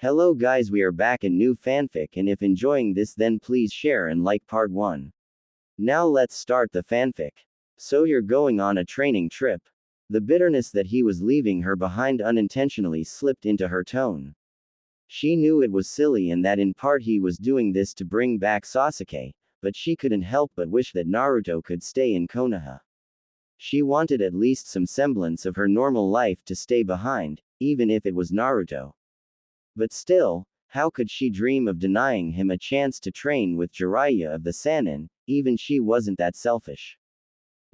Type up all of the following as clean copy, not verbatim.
Hello guys, we are back in new fanfic, and if enjoying this then please share and like part 1. Now let's start the fanfic. So you're going on a training trip. The bitterness that he was leaving her behind unintentionally slipped into her tone. She knew it was silly and that in part he was doing this to bring back Sasuke, but she couldn't help but wish that Naruto could stay in Konoha. She wanted at least some semblance of her normal life to stay behind, even if it was Naruto. But still, how could she dream of denying him a chance to train with Jiraiya of the Sannin? Even she wasn't that selfish.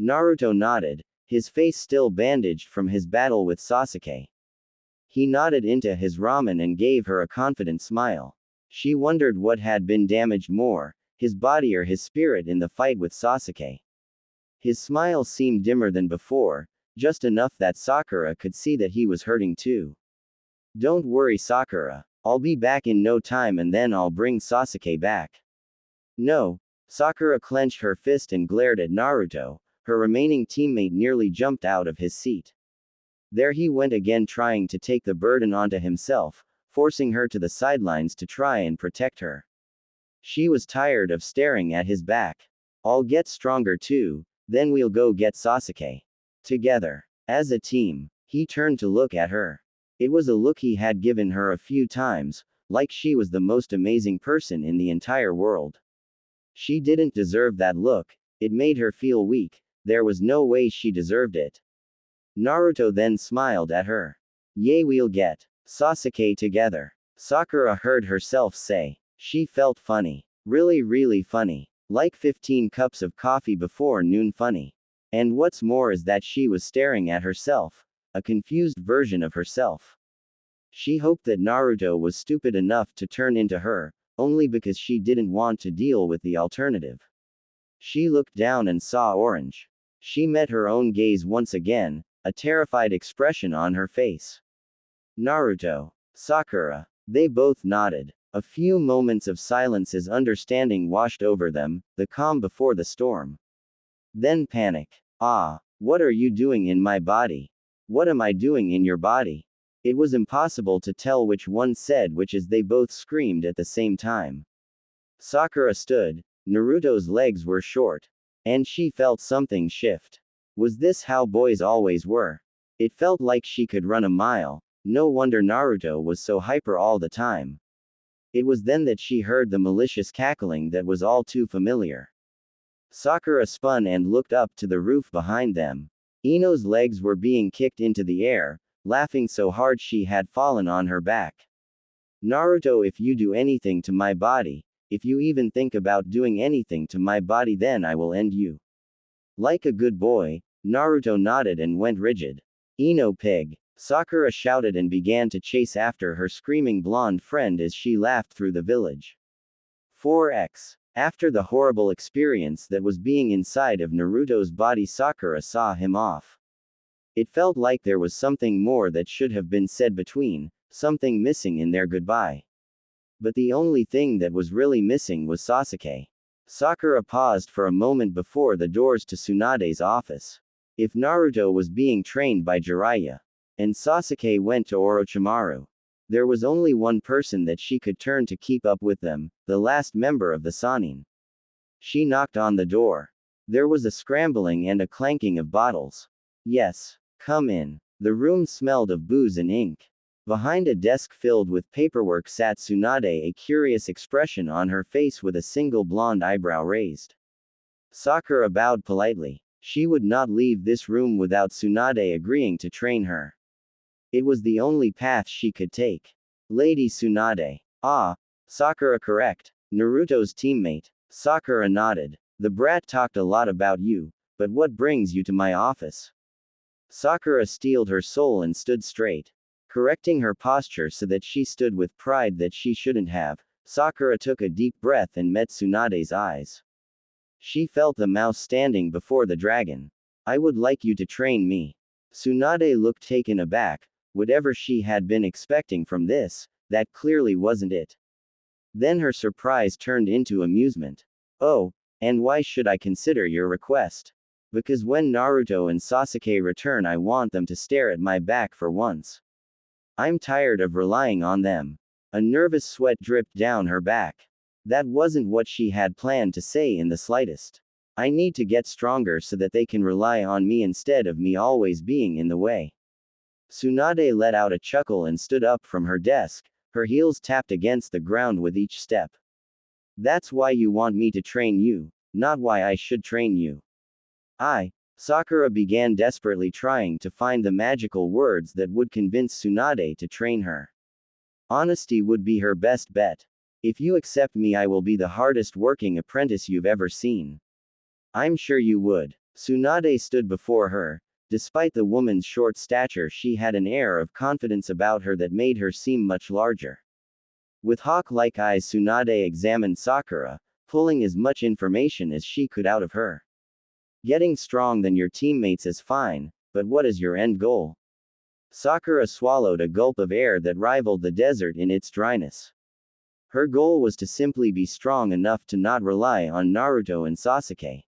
Naruto nodded, his face still bandaged from his battle with Sasuke. He nodded into his ramen and gave her a confident smile. She wondered what had been damaged more, his body or his spirit in the fight with Sasuke. His smile seemed dimmer than before, just enough that Sakura could see that he was hurting too. Don't worry Sakura, I'll be back in no time and then I'll bring Sasuke back. No. Sakura clenched her fist and glared at Naruto. Her remaining teammate nearly jumped out of his seat. There he went again, trying to take the burden onto himself, forcing her to the sidelines to try and protect her. She was tired of staring at his back. I'll get stronger too, then we'll go get Sasuke. Together. As a team. He turned to look at her. It was a look he had given her a few times, like she was the most amazing person in the entire world. She didn't deserve that look, it made her feel weak, there was no way she deserved it. Naruto then smiled at her. Yay, we'll get Sasuke together. Sakura heard herself say. She felt funny. Really funny. Like 15 cups of coffee before noon funny. And what's more is that she was staring at herself. A confused version of herself. She hoped that Naruto was stupid enough to turn into her, only because she didn't want to deal with the alternative. She looked down and saw orange. She met her own gaze once again, a terrified expression on her face. Naruto. Sakura. They both nodded. A few moments of silence as understanding washed over them, the calm before the storm. Then panic. Ah, what are you doing in my body? What am I doing in your body? It was impossible to tell which one said which as they both screamed at the same time. Sakura stood. Naruto's legs were short. And she felt something shift. Was this how boys always were? It felt like she could run a mile. No wonder Naruto was so hyper all the time. It was then that she heard the malicious cackling that was all too familiar. Sakura spun and looked up to the roof behind them. Ino's legs were being kicked into the air, laughing so hard she had fallen on her back. Naruto, if you do anything to my body, if you even think about doing anything to my body, then I will end you. Like a good boy, Naruto nodded and went rigid. Ino pig. Sakura shouted and began to chase after her screaming blonde friend as she laughed through the village. 4x. After the horrible experience that was being inside of Naruto's body, Sakura saw him off. It felt like there was something more that should have been said between, something missing in their goodbye. But the only thing that was really missing was Sasuke. Sakura paused for a moment before the doors to Tsunade's office. If Naruto was being trained by Jiraiya, and Sasuke went to Orochimaru, there was only one person that she could turn to keep up with them, the last member of the Sannin. She knocked on the door. There was a scrambling and a clanking of bottles. Yes. Come in. The room smelled of booze and ink. Behind a desk filled with paperwork sat Tsunade, a curious expression on her face with a single blonde eyebrow raised. Sakura bowed politely. She would not leave this room without Tsunade agreeing to train her. It was the only path she could take. Lady Tsunade. Ah. Sakura correct. Naruto's teammate. Sakura nodded. The brat talked a lot about you, but what brings you to my office? Sakura steeled her soul and stood straight. Correcting her posture so that she stood with pride that she shouldn't have, Sakura took a deep breath and met Tsunade's eyes. She felt the mouse standing before the dragon. I would like you to train me. Tsunade looked taken aback. Whatever she had been expecting from this, that clearly wasn't it. Then her surprise turned into amusement. Oh, and why should I consider your request? Because when Naruto and Sasuke return, I want them to stare at my back for once. I'm tired of relying on them. A nervous sweat dripped down her back. That wasn't what she had planned to say in the slightest. I need to get stronger so that they can rely on me instead of me always being in the way. Tsunade let out a chuckle and stood up from her desk, her heels tapped against the ground with each step. That's why you want me to train you, not why I should train you. Sakura began desperately trying to find the magical words that would convince Tsunade to train her. Honesty would be her best bet. If you accept me, I will be the hardest working apprentice you've ever seen. I'm sure you would. Tsunade stood before her. Despite the woman's short stature, she had an air of confidence about her that made her seem much larger. With hawk-like eyes, Tsunade examined Sakura, pulling as much information as she could out of her. Getting strong than your teammates is fine, but what is your end goal? Sakura swallowed a gulp of air that rivaled the desert in its dryness. Her goal was to simply be strong enough to not rely on Naruto and Sasuke.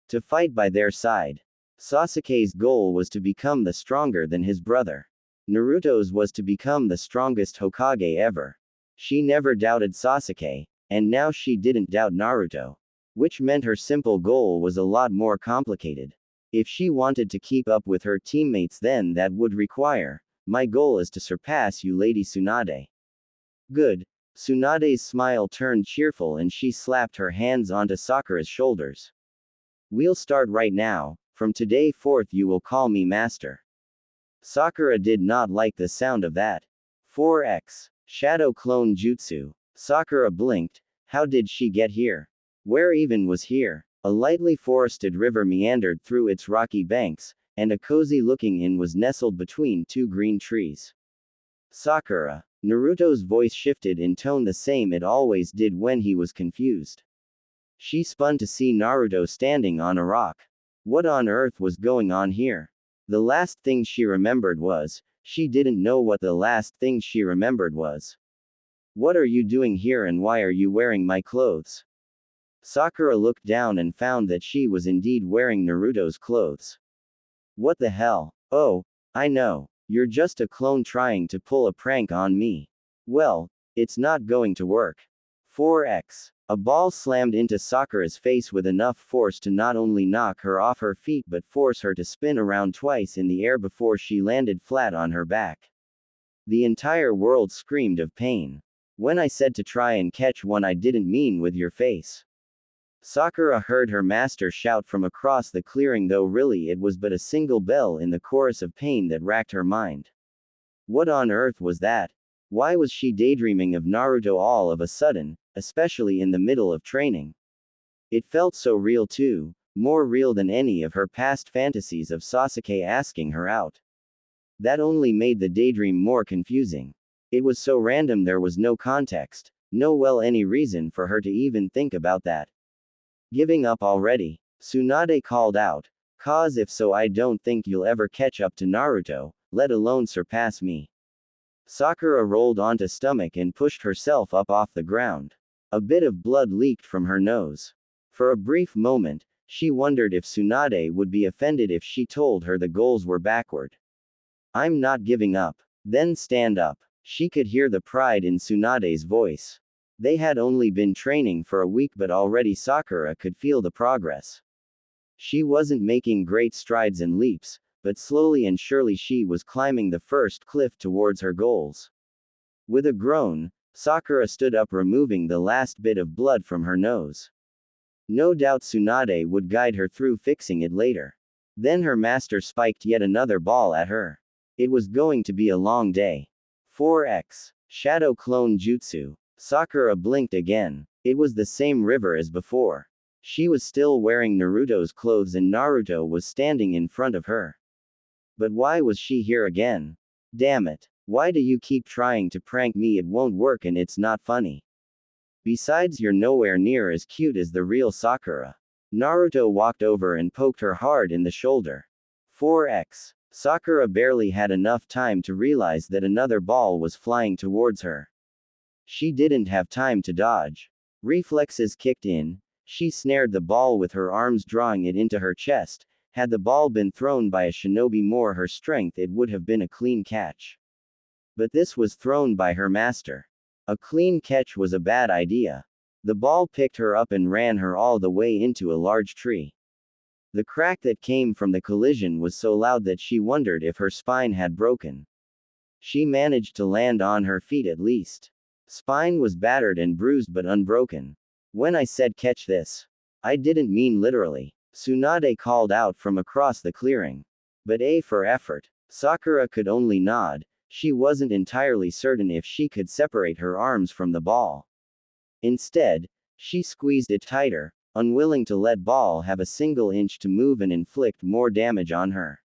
To fight by their side. Sasuke's goal was to become the stronger than his brother. Naruto's was to become the strongest Hokage ever. She never doubted Sasuke, and now she didn't doubt Naruto. Which meant her simple goal was a lot more complicated. If she wanted to keep up with her teammates, then that would require, my goal is to surpass you, Lady Tsunade. Good. Tsunade's smile turned cheerful and she slapped her hands onto Sakura's shoulders. We'll start right now. From today forth you will call me master. Sakura did not like the sound of that. 4x. Shadow clone jutsu. Sakura blinked. How did she get here? Where even was here? A lightly forested river meandered through its rocky banks, and a cozy-looking inn was nestled between two green trees. Sakura. Naruto's voice shifted in tone the same it always did when he was confused. She spun to see Naruto standing on a rock. What on earth was going on here? The last thing she remembered was, she didn't know what the last thing she remembered was. What are you doing here and why are you wearing my clothes? Sakura looked down and found that she was indeed wearing Naruto's clothes. What the hell? Oh, I know. You're just a clone trying to pull a prank on me. Well, it's not going to work. 4x. A ball slammed into Sakura's face with enough force to not only knock her off her feet but force her to spin around twice in the air before she landed flat on her back. The entire world screamed of pain. When I said to try and catch one, I didn't mean with your face. Sakura heard her master shout from across the clearing, though really it was but a single bell in the chorus of pain that racked her mind. What on earth was that? Why was she daydreaming of Naruto all of a sudden, especially in the middle of training? It felt so real too, more real than any of her past fantasies of Sasuke asking her out. That only made the daydream more confusing. It was so random, there was no context, any reason for her to even think about that. Giving up already? Tsunade called out. Cause if so, I don't think you'll ever catch up to Naruto, let alone surpass me. Sakura rolled onto stomach and pushed herself up off the ground. A bit of blood leaked from her nose. For a brief moment, she wondered if Tsunade would be offended if she told her the goals were backward. I'm not giving up. Then stand up. She could hear the pride in Tsunade's voice. They had only been training for a week, but already Sakura could feel the progress. She wasn't making great strides and leaps, but slowly and surely she was climbing the first cliff towards her goals. With a groan, Sakura stood up, removing the last bit of blood from her nose. No doubt Tsunade would guide her through fixing it later. Then her master spiked yet another ball at her. It was going to be a long day. 4x. Shadow clone jutsu. Sakura blinked again. It was the same river as before. She was still wearing Naruto's clothes and Naruto was standing in front of her. But why was she here again? Damn it. Why do you keep trying to prank me? It won't work and it's not funny. Besides, you're nowhere near as cute as the real Sakura. Naruto walked over and poked her hard in the shoulder. 4x. Sakura barely had enough time to realize that another ball was flying towards her. She didn't have time to dodge. Reflexes kicked in. She snared the ball with her arms, drawing it into her chest. Had the ball been thrown by a shinobi more her strength, it would have been a clean catch. But this was thrown by her master. A clean catch was a bad idea. The ball picked her up and ran her all the way into a large tree. The crack that came from the collision was so loud that she wondered if her spine had broken. She managed to land on her feet at least. Spine was battered and bruised but unbroken. When I said catch this, I didn't mean literally. Tsunade called out from across the clearing. But A for effort. Sakura could only nod. She wasn't entirely certain if she could separate her arms from the ball. Instead, she squeezed it tighter, unwilling to let ball have a single inch to move and inflict more damage on her.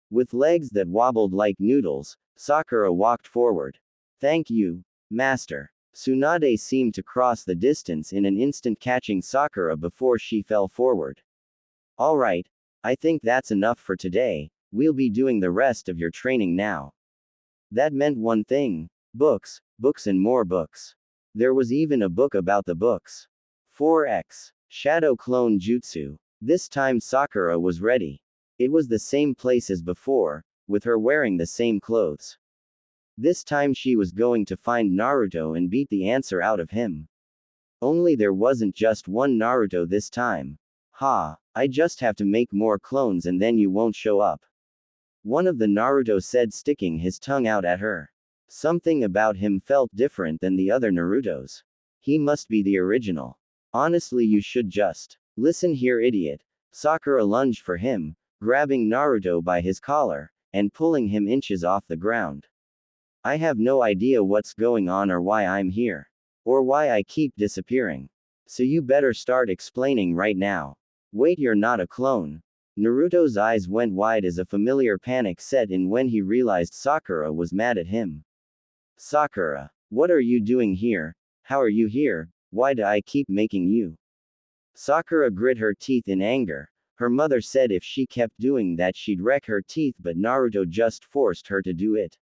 With legs that wobbled like noodles, Sakura walked forward. Thank you, master. Tsunade seemed to cross the distance in an instant, catching Sakura before she fell forward. Alright, I think that's enough for today. We'll be doing the rest of your training now. That meant one thing: books, books and more books. There was even a book about the books. 4x. Shadow Clone Jutsu. This time Sakura was ready. It was the same place as before, with her wearing the same clothes. This time she was going to find Naruto and beat the answer out of him. Only there wasn't just one Naruto this time. Ha, I just have to make more clones and then you won't show up. One of the Naruto said, sticking his tongue out at her. Something about him felt different than the other Narutos. He must be the original. Honestly, you should just listen here, idiot. Sakura lunged for him, grabbing Naruto by his collar, and pulling him inches off the ground. I have no idea what's going on or why I'm here. Or why I keep disappearing. So you better start explaining right now. Wait, you're not a clone. Naruto's eyes went wide as a familiar panic set in when he realized Sakura was mad at him. Sakura, what are you doing here? How are you here? Why do I keep making you? Sakura grit her teeth in anger. Her mother said if she kept doing that she'd wreck her teeth, but Naruto just forced her to do it.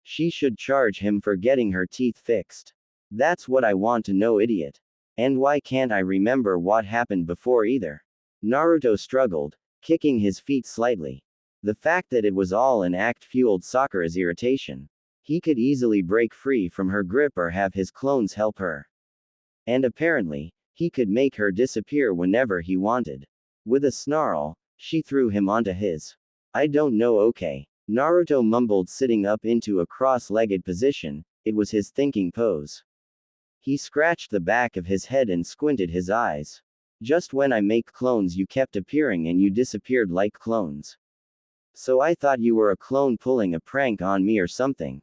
She should charge him for getting her teeth fixed. That's what I want to know, idiot. And why can't I remember what happened before either? Naruto struggled, kicking his feet slightly. The fact that it was all an act fueled Sakura's irritation. He could easily break free from her grip or have his clones help her. And apparently, he could make her disappear whenever he wanted. With a snarl, she threw him onto his. I don't know, okay. Naruto mumbled, sitting up into a cross-legged position. It was his thinking pose. He scratched the back of his head and squinted his eyes. Just when I make clones you kept appearing and you disappeared like clones. So I thought you were a clone pulling a prank on me or something.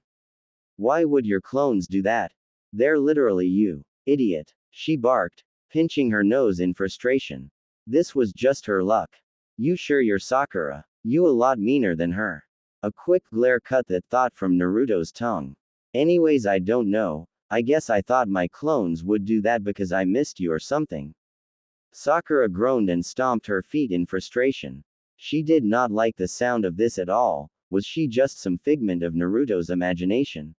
Why would your clones do that? They're literally you, idiot, she barked, pinching her nose in frustration. This was just her luck. You sure you're Sakura? You a lot meaner than her. A quick glare cut that thought from Naruto's tongue. Anyways, I don't know. I guess I thought my clones would do that because I missed you or something. Sakura groaned and stomped her feet in frustration. She did not like the sound of this at all. Was she just some figment of Naruto's imagination?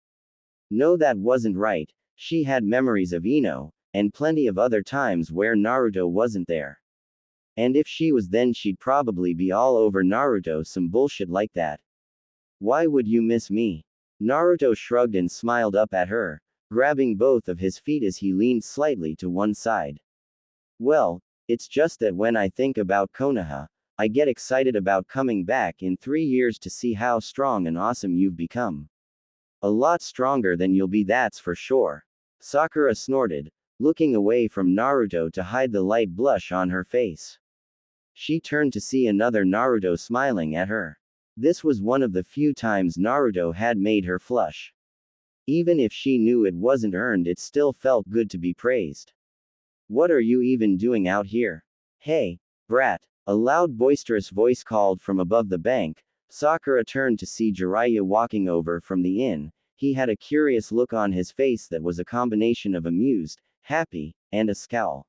No, that wasn't right. She had memories of Ino, and plenty of other times where Naruto wasn't there. And if she was, then she'd probably be all over Naruto, some bullshit like that. Why would you miss me? Naruto shrugged and smiled up at her, grabbing both of his feet as he leaned slightly to one side. Well, it's just that when I think about Konoha, I get excited about coming back in 3 years to see how strong and awesome you've become. A lot stronger than you'll be, that's for sure. Sakura snorted, looking away from Naruto to hide the light blush on her face. She turned to see another Naruto smiling at her. This was one of the few times Naruto had made her flush. Even if she knew it wasn't earned, it still felt good to be praised. What are you even doing out here? Hey, brat, a loud boisterous voice called from above the bank. Sakura turned to see Jiraiya walking over from the inn. He had a curious look on his face that was a combination of amused, happy, and a scowl.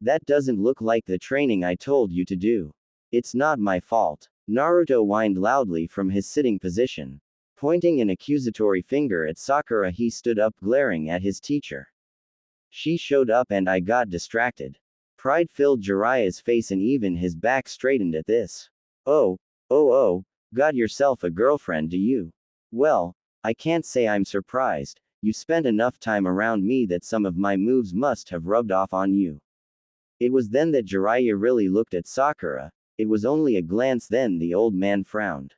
That doesn't look like the training I told you to do. It's not my fault. Naruto whined loudly from his sitting position. Pointing an accusatory finger at Sakura, he stood up, glaring at his teacher. She showed up and I got distracted. Pride filled Jiraiya's face and even his back straightened at this. Oh, got yourself a girlfriend, do you? Well, I can't say I'm surprised. You spent enough time around me that some of my moves must have rubbed off on you. It was then that Jiraiya really looked at Sakura. It was only a glance, then the old man frowned.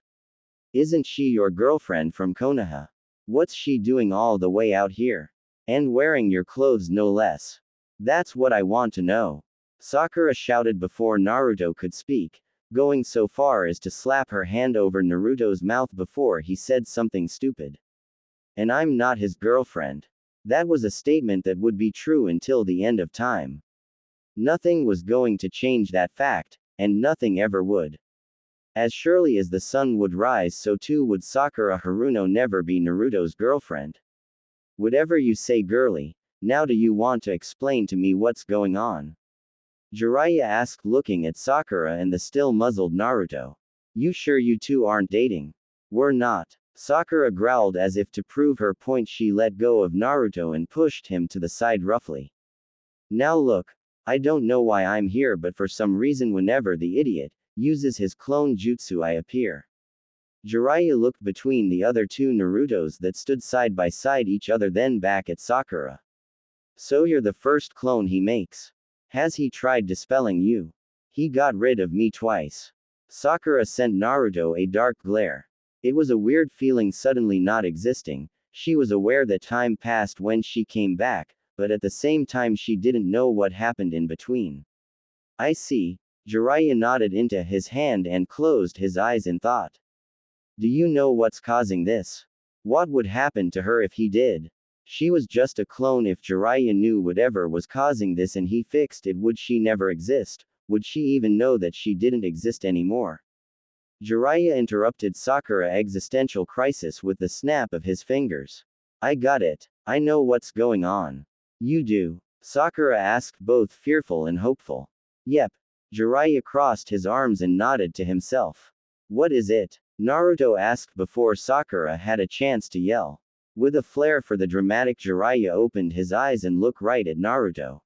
Isn't she your girlfriend from Konoha? What's she doing all the way out here? And wearing your clothes no less. That's what I want to know. Sakura shouted before Naruto could speak, going so far as to slap her hand over Naruto's mouth before he said something stupid. And I'm not his girlfriend. That was a statement that would be true until the end of time. Nothing was going to change that fact, and nothing ever would. As surely as the sun would rise, so too would Sakura Haruno never be Naruto's girlfriend. Whatever you say, girlie, now do you want to explain to me what's going on? Jiraiya asked, looking at Sakura and the still muzzled Naruto. You sure you two aren't dating? We're not. Sakura growled as if to prove her point. She let go of Naruto and pushed him to the side roughly. Now look, I don't know why I'm here, but for some reason whenever the idiot uses his clone jutsu I appear. Jiraiya looked between the other two Narutos that stood side by side each other, then back at Sakura. So you're the first clone he makes. Has he tried dispelling you? He got rid of me twice. Sakura sent Naruto a dark glare. It was a weird feeling suddenly not existing. She was aware that time passed when she came back, but at the same time she didn't know what happened in between. I see. Jiraiya nodded into his hand and closed his eyes in thought. Do you know what's causing this? What would happen to her if he did? She was just a clone. If Jiraiya knew whatever was causing this and he fixed it, would she never exist? Would she even know that she didn't exist anymore? Jiraiya interrupted Sakura existential crisis with the snap of his fingers. I got it. I know what's going on. You do? Sakura asked, both fearful and hopeful. Yep. Jiraiya crossed his arms and nodded to himself. What is it? Naruto asked before Sakura had a chance to yell. With a flair for the dramatic, Jiraiya opened his eyes and looked right at Naruto.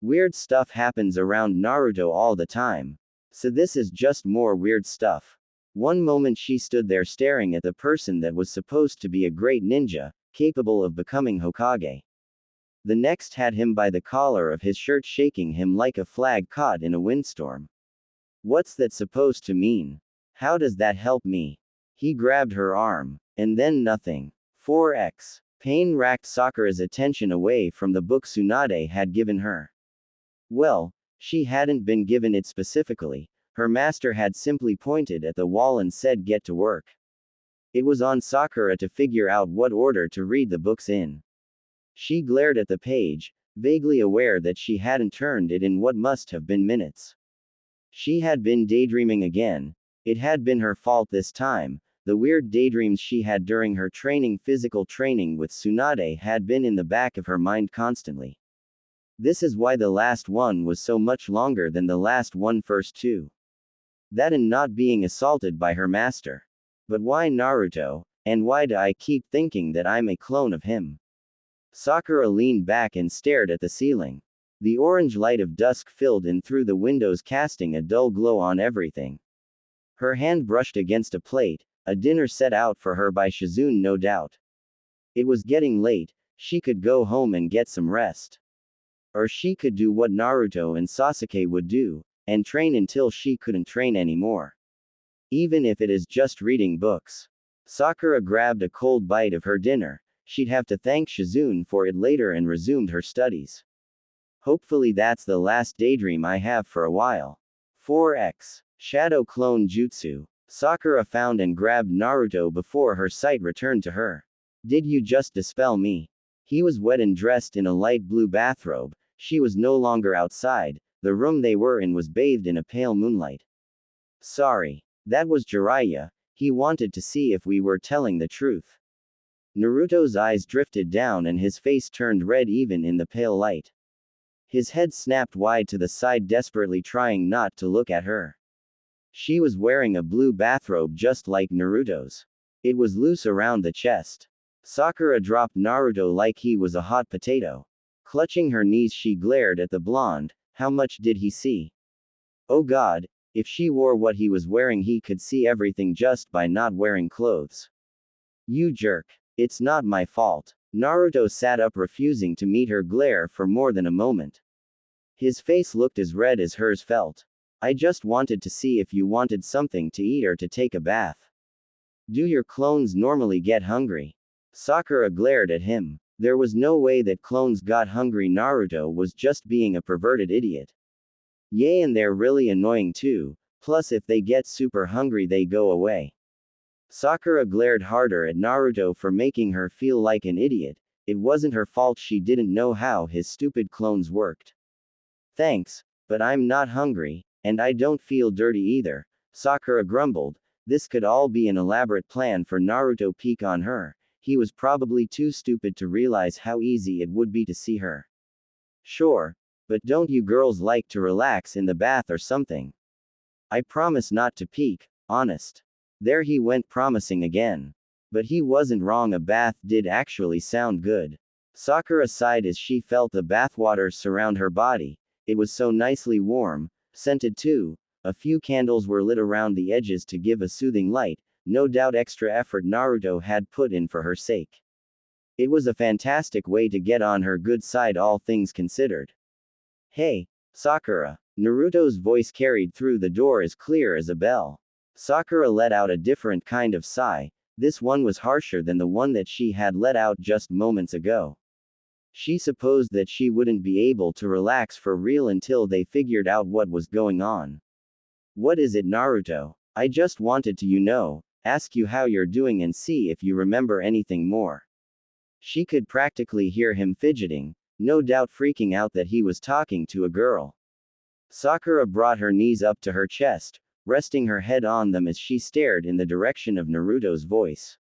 Weird stuff happens around Naruto all the time. So this is just more weird stuff. One moment she stood there staring at the person that was supposed to be a great ninja, capable of becoming Hokage. The next had him by the collar of his shirt, shaking him like a flag caught in a windstorm. What's that supposed to mean? How does that help me? He grabbed her arm. And then nothing. 4x. Pain racked Sakura's attention away from the book Tsunade had given her. Well, she hadn't been given it specifically. Her master had simply pointed at the wall and said, get to work. It was on Sakura to figure out what order to read the books in. She glared at the page, vaguely aware that she hadn't turned it in what must have been minutes. She had been daydreaming again. It had been her fault this time. The weird daydreams she had during her physical training with Tsunade had been in the back of her mind constantly. This is why the last one was so much longer than the first two. That and not being assaulted by her master. But why Naruto, and why do I keep thinking that I'm a clone of him? Sakura leaned back and stared at the ceiling. The orange light of dusk filled in through the windows, casting a dull glow on everything. Her hand brushed against a plate, a dinner set out for her by Shizune, no doubt. It was getting late. She could go home and get some rest. Or she could do what Naruto and Sasuke would do, and train until she couldn't train anymore. Even if it is just reading books. Sakura grabbed a cold bite of her dinner. She'd have to thank Shizune for it later and resumed her studies. Hopefully that's the last daydream I have for a while. 4x. Shadow Clone Jutsu. Sakura found and grabbed Naruto before her sight returned to her. Did you just dispel me? He was wet and dressed in a light blue bathrobe. She was no longer outside. The room they were in was bathed in a pale moonlight. Sorry. That was Jiraiya. He wanted to see if we were telling the truth. Naruto's eyes drifted down and his face turned red even in the pale light. His head snapped wide to the side, desperately trying not to look at her. She was wearing a blue bathrobe just like Naruto's. It was loose around the chest. Sakura dropped Naruto like he was a hot potato. Clutching her knees, she glared at the blonde. How much did he see? Oh God, if she wore what he was wearing, he could see everything just by not wearing clothes. You jerk. It's not my fault. Naruto sat up, refusing to meet her glare for more than a moment. His face looked as red as hers felt. I just wanted to see if you wanted something to eat or to take a bath. Do your clones normally get hungry? Sakura glared at him. There was no way that clones got hungry. Naruto was just being a perverted idiot. Yay, and they're really annoying too. Plus, if they get super hungry, they go away. Sakura glared harder at Naruto for making her feel like an idiot. It wasn't her fault, she didn't know how his stupid clones worked. Thanks, but I'm not hungry, and I don't feel dirty either, Sakura grumbled. This could all be an elaborate plan for Naruto to peek on her. He was probably too stupid to realize how easy it would be to see her. Sure, but don't you girls like to relax in the bath or something? I promise not to peek, honest. There he went, promising again. But he wasn't wrong, a bath did actually sound good. Sakura sighed as she felt the bathwater surround her body. It was so nicely warm, scented too. A few candles were lit around the edges to give a soothing light, no doubt extra effort Naruto had put in for her sake. It was a fantastic way to get on her good side, all things considered. Hey, Sakura. Naruto's voice carried through the door as clear as a bell. Sakura let out a different kind of sigh. This one was harsher than the one that she had let out just moments ago. She supposed that she wouldn't be able to relax for real until they figured out what was going on. What is it, Naruto? I just wanted to, ask you how you're doing and see if you remember anything more. She could practically hear him fidgeting, no doubt freaking out that he was talking to a girl. Sakura brought her knees up to her chest, resting her head on them as she stared in the direction of Naruto's voice.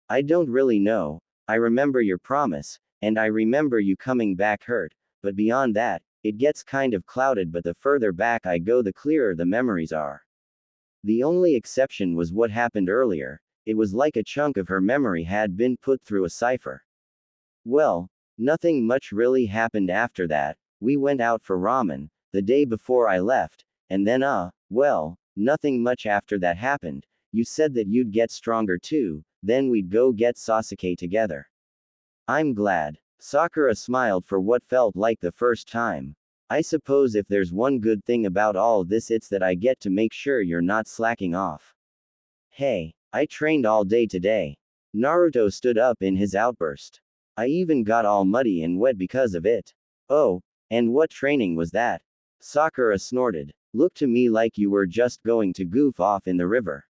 I don't really know. I remember your promise, and I remember you coming back hurt, but beyond that, it gets kind of clouded, but the further back I go, the clearer the memories are. The only exception was what happened earlier. It was like a chunk of her memory had been put through a cipher. Well, nothing much really happened after that. We went out for ramen, the day before I left, and then well, nothing much after that happened. You said that you'd get stronger too, then we'd go get Sasuke together. I'm glad. Sakura smiled for what felt like the first time. I suppose if there's one good thing about all this, it's that I get to make sure you're not slacking off. Hey, I trained all day today. Naruto stood up in his outburst. I even got all muddy and wet because of it. Oh, and what training was that? Sakura snorted. Looked to me like you were just going to goof off in the river.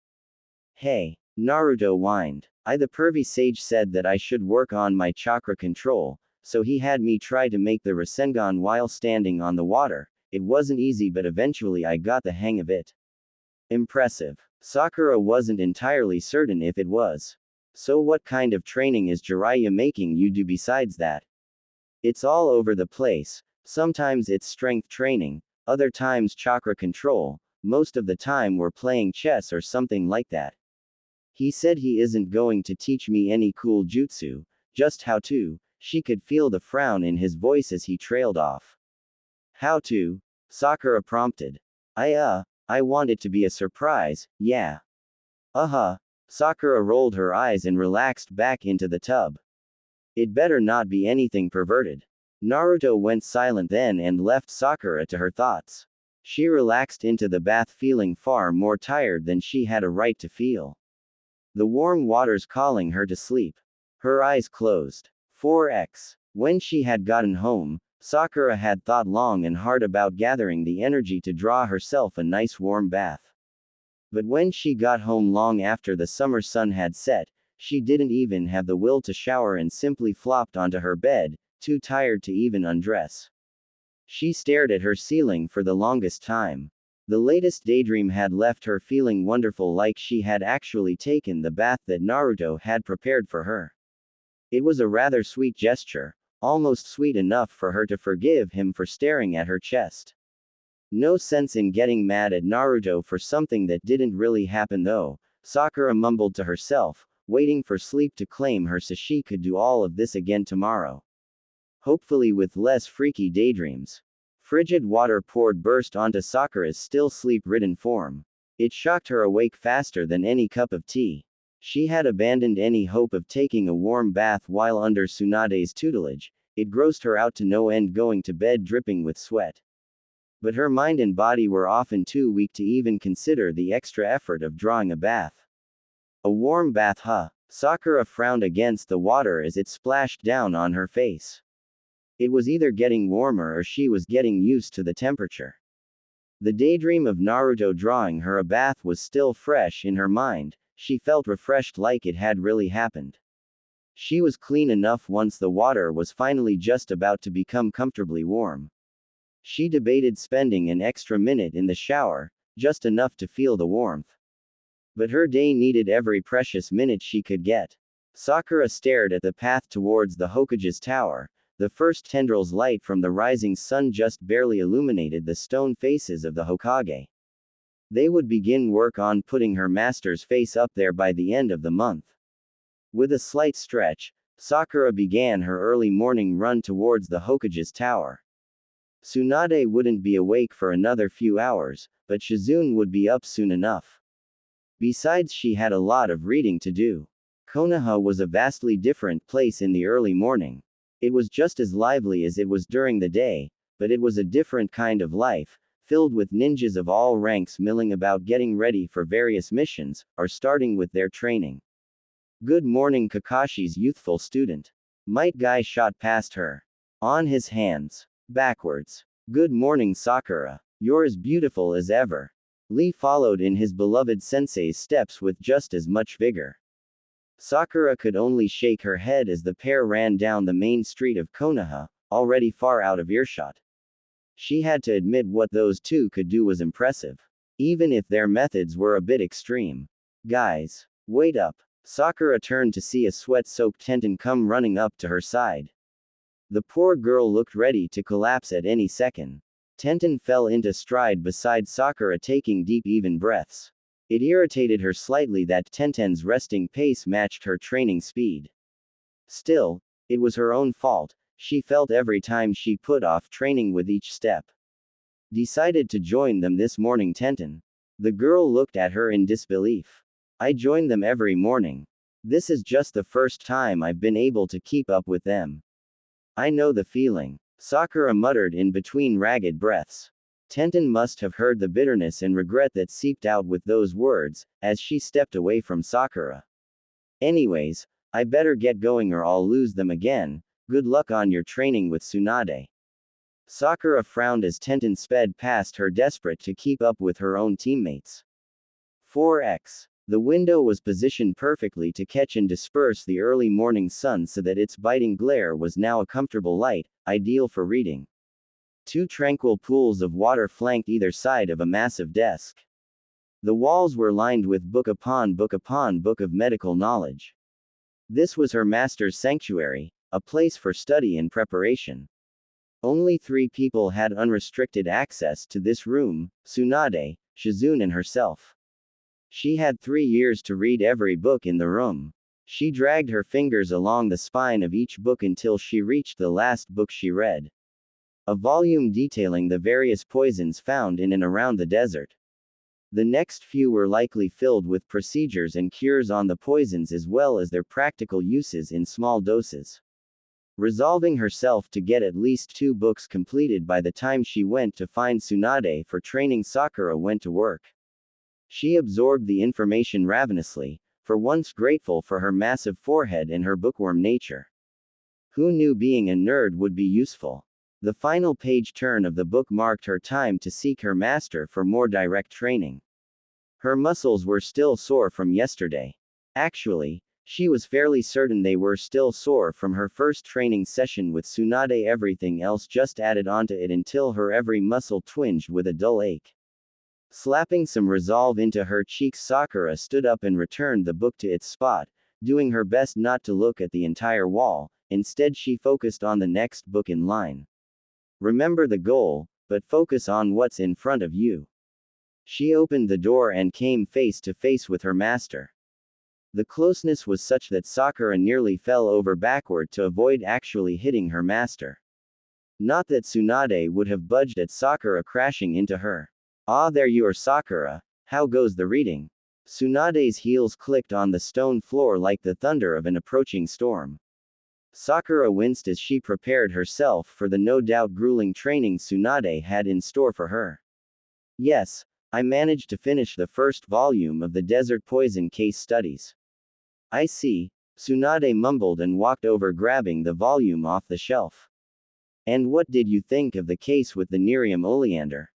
Hey, Naruto whined. The pervy sage said that I should work on my chakra control, so he had me try to make the Rasengan while standing on the water. It wasn't easy, but eventually I got the hang of it. Impressive. Sakura wasn't entirely certain if it was. So what kind of training is Jiraiya making you do besides that? It's all over the place. Sometimes it's strength training, other times chakra control, most of the time we're playing chess or something like that. He said he isn't going to teach me any cool jutsu, just how to. She could feel the frown in his voice as he trailed off. How to? Sakura prompted. I want it to be a surprise, yeah. Sakura rolled her eyes and relaxed back into the tub. It better not be anything perverted. Naruto went silent then and left Sakura to her thoughts. She relaxed into the bath feeling far more tired than she had a right to feel. The warm waters calling her to sleep. Her eyes closed. 4x. When she had gotten home, Sakura had thought long and hard about gathering the energy to draw herself a nice warm bath. But when she got home long after the summer sun had set, she didn't even have the will to shower and simply flopped onto her bed, too tired to even undress. She stared at her ceiling for the longest time. The latest daydream had left her feeling wonderful, like she had actually taken the bath that Naruto had prepared for her. It was a rather sweet gesture, almost sweet enough for her to forgive him for staring at her chest. No sense in getting mad at Naruto for something that didn't really happen though, Sakura mumbled to herself, waiting for sleep to claim her so she could do all of this again tomorrow. Hopefully with less freaky daydreams. Frigid water burst onto Sakura's still sleep-ridden form. It shocked her awake faster than any cup of tea. She had abandoned any hope of taking a warm bath while under Tsunade's tutelage. It grossed her out to no end, going to bed dripping with sweat. But her mind and body were often too weak to even consider the extra effort of drawing a bath. A warm bath, huh? Sakura frowned against the water as it splashed down on her face. It was either getting warmer or she was getting used to the temperature. The daydream of Naruto drawing her a bath was still fresh in her mind. She felt refreshed, like it had really happened. She was clean enough once the water was finally just about to become comfortably warm. She debated spending an extra minute in the shower, just enough to feel the warmth. But her day needed every precious minute she could get. Sakura stared at the path towards the Hokage's tower. The first tendrils light from the rising sun just barely illuminated the stone faces of the Hokage. They would begin work on putting her master's face up there by the end of the month. With a slight stretch, Sakura began her early morning run towards the Hokage's tower. Tsunade wouldn't be awake for another few hours, but Shizune would be up soon enough. Besides, she had a lot of reading to do. Konoha was a vastly different place in the early morning. It was just as lively as it was during the day, but it was a different kind of life, filled with ninjas of all ranks milling about, getting ready for various missions, or starting with their training. Good morning, Kakashi's youthful student. Might Guy shot past her. On his hands. Backwards. Good morning, Sakura. You're as beautiful as ever. Lee followed in his beloved sensei's steps with just as much vigor. Sakura could only shake her head as the pair ran down the main street of Konoha, already far out of earshot. She had to admit what those two could do was impressive. Even if their methods were a bit extreme. Guys, wait up. Sakura turned to see a sweat-soaked Tenten come running up to her side. The poor girl looked ready to collapse at any second. Tenten fell into stride beside Sakura, taking deep, even breaths. It irritated her slightly that Tenten's resting pace matched her training speed. Still, it was her own fault. She felt every time she put off training with each step. Decided to join them this morning, Tenten. The girl looked at her in disbelief. I join them every morning. This is just the first time I've been able to keep up with them. I know the feeling. Sakura muttered in between ragged breaths. Tenten must have heard the bitterness and regret that seeped out with those words, as she stepped away from Sakura. Anyways, I better get going or I'll lose them again. Good luck on your training with Tsunade. Sakura frowned as Tenten sped past her, desperate to keep up with her own teammates. 4x. The window was positioned perfectly to catch and disperse the early morning sun so that its biting glare was now a comfortable light, ideal for reading. Two tranquil pools of water flanked either side of a massive desk. The walls were lined with book upon book of medical knowledge. This was her master's sanctuary, a place for study and preparation. Only 3 people had unrestricted access to this room: Tsunade, Shizune, and herself. She had 3 years to read every book in the room. She dragged her fingers along the spine of each book until she reached the last book she read. A volume detailing the various poisons found in and around the desert. The next few were likely filled with procedures and cures on the poisons as well as their practical uses in small doses. Resolving herself to get at least 2 books completed by the time she went to find Tsunade for training, Sakura went to work. She absorbed the information ravenously, for once grateful for her massive forehead and her bookworm nature. Who knew being a nerd would be useful? The final page turn of the book marked her time to seek her master for more direct training. Her muscles were still sore from yesterday. Actually, she was fairly certain they were still sore from her first training session with Tsunade. Everything else just added onto it until her every muscle twinged with a dull ache. Slapping some resolve into her cheeks, Sakura stood up and returned the book to its spot, doing her best not to look at the entire wall. Instead, she focused on the next book in line. Remember the goal, but focus on what's in front of you. She opened the door and came face to face with her master. The closeness was such that Sakura nearly fell over backward to avoid actually hitting her master. Not that Tsunade would have budged at Sakura crashing into her. Ah, there you are, Sakura. How goes the reading? Tsunade's heels clicked on the stone floor like the thunder of an approaching storm. Sakura winced as she prepared herself for the no doubt grueling training Tsunade had in store for her. Yes, I managed to finish the first volume of the Desert Poison Case Studies. I see, Tsunade mumbled and walked over grabbing the volume off the shelf. And what did you think of the case with the Nerium oleander?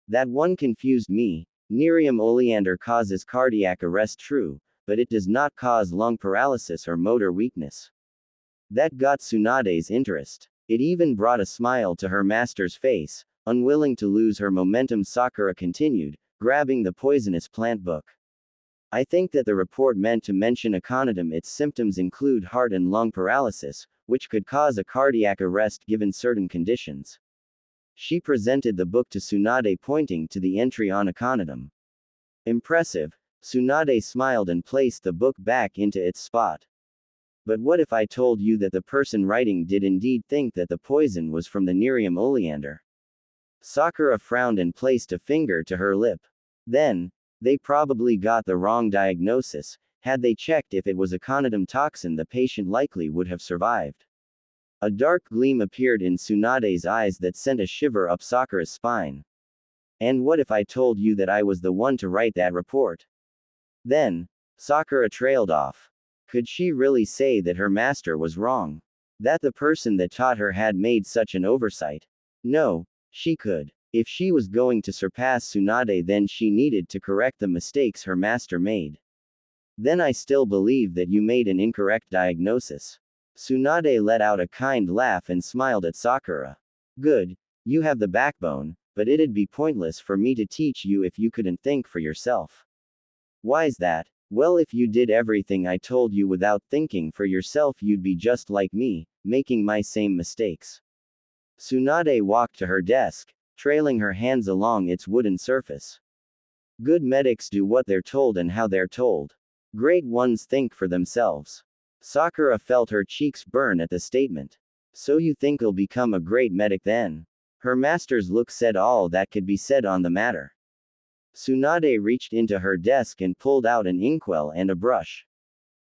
That one confused me. Nerium oleander causes cardiac arrest, true, but it does not cause lung paralysis or motor weakness. That got Tsunade's interest. It even brought a smile to her master's face. Unwilling to lose her momentum, Sakura continued, grabbing the poisonous plant book. I think that the report meant to mention aconitum. Its symptoms include heart and lung paralysis, which could cause a cardiac arrest given certain conditions. She presented the book to Tsunade, pointing to the entry on aconitum. Impressive. Tsunade smiled and placed the book back into its spot. But what if I told you that the person writing did indeed think that the poison was from the Nerium oleander? Sakura frowned and placed a finger to her lip. Then, they probably got the wrong diagnosis. Had they checked if it was aconitum toxin, the patient likely would have survived. A dark gleam appeared in Tsunade's eyes that sent a shiver up Sakura's spine. And what if I told you that I was the one to write that report? Then, Sakura trailed off. Could she really say that her master was wrong? That the person that taught her had made such an oversight? No, she could. If she was going to surpass Tsunade, then she needed to correct the mistakes her master made. Then I still believe that you made an incorrect diagnosis. Tsunade let out a kind laugh and smiled at Sakura. Good, you have the backbone, but it'd be pointless for me to teach you if you couldn't think for yourself. Why's that? Well, if you did everything I told you without thinking for yourself, you'd be just like me, making my same mistakes. Tsunade walked to her desk, trailing her hands along its wooden surface. Good medics do what they're told and how they're told. Great ones think for themselves. Sakura felt her cheeks burn at the statement. So you think you'll become a great medic then? Her master's look said all that could be said on the matter. Tsunade reached into her desk and pulled out an inkwell and a brush.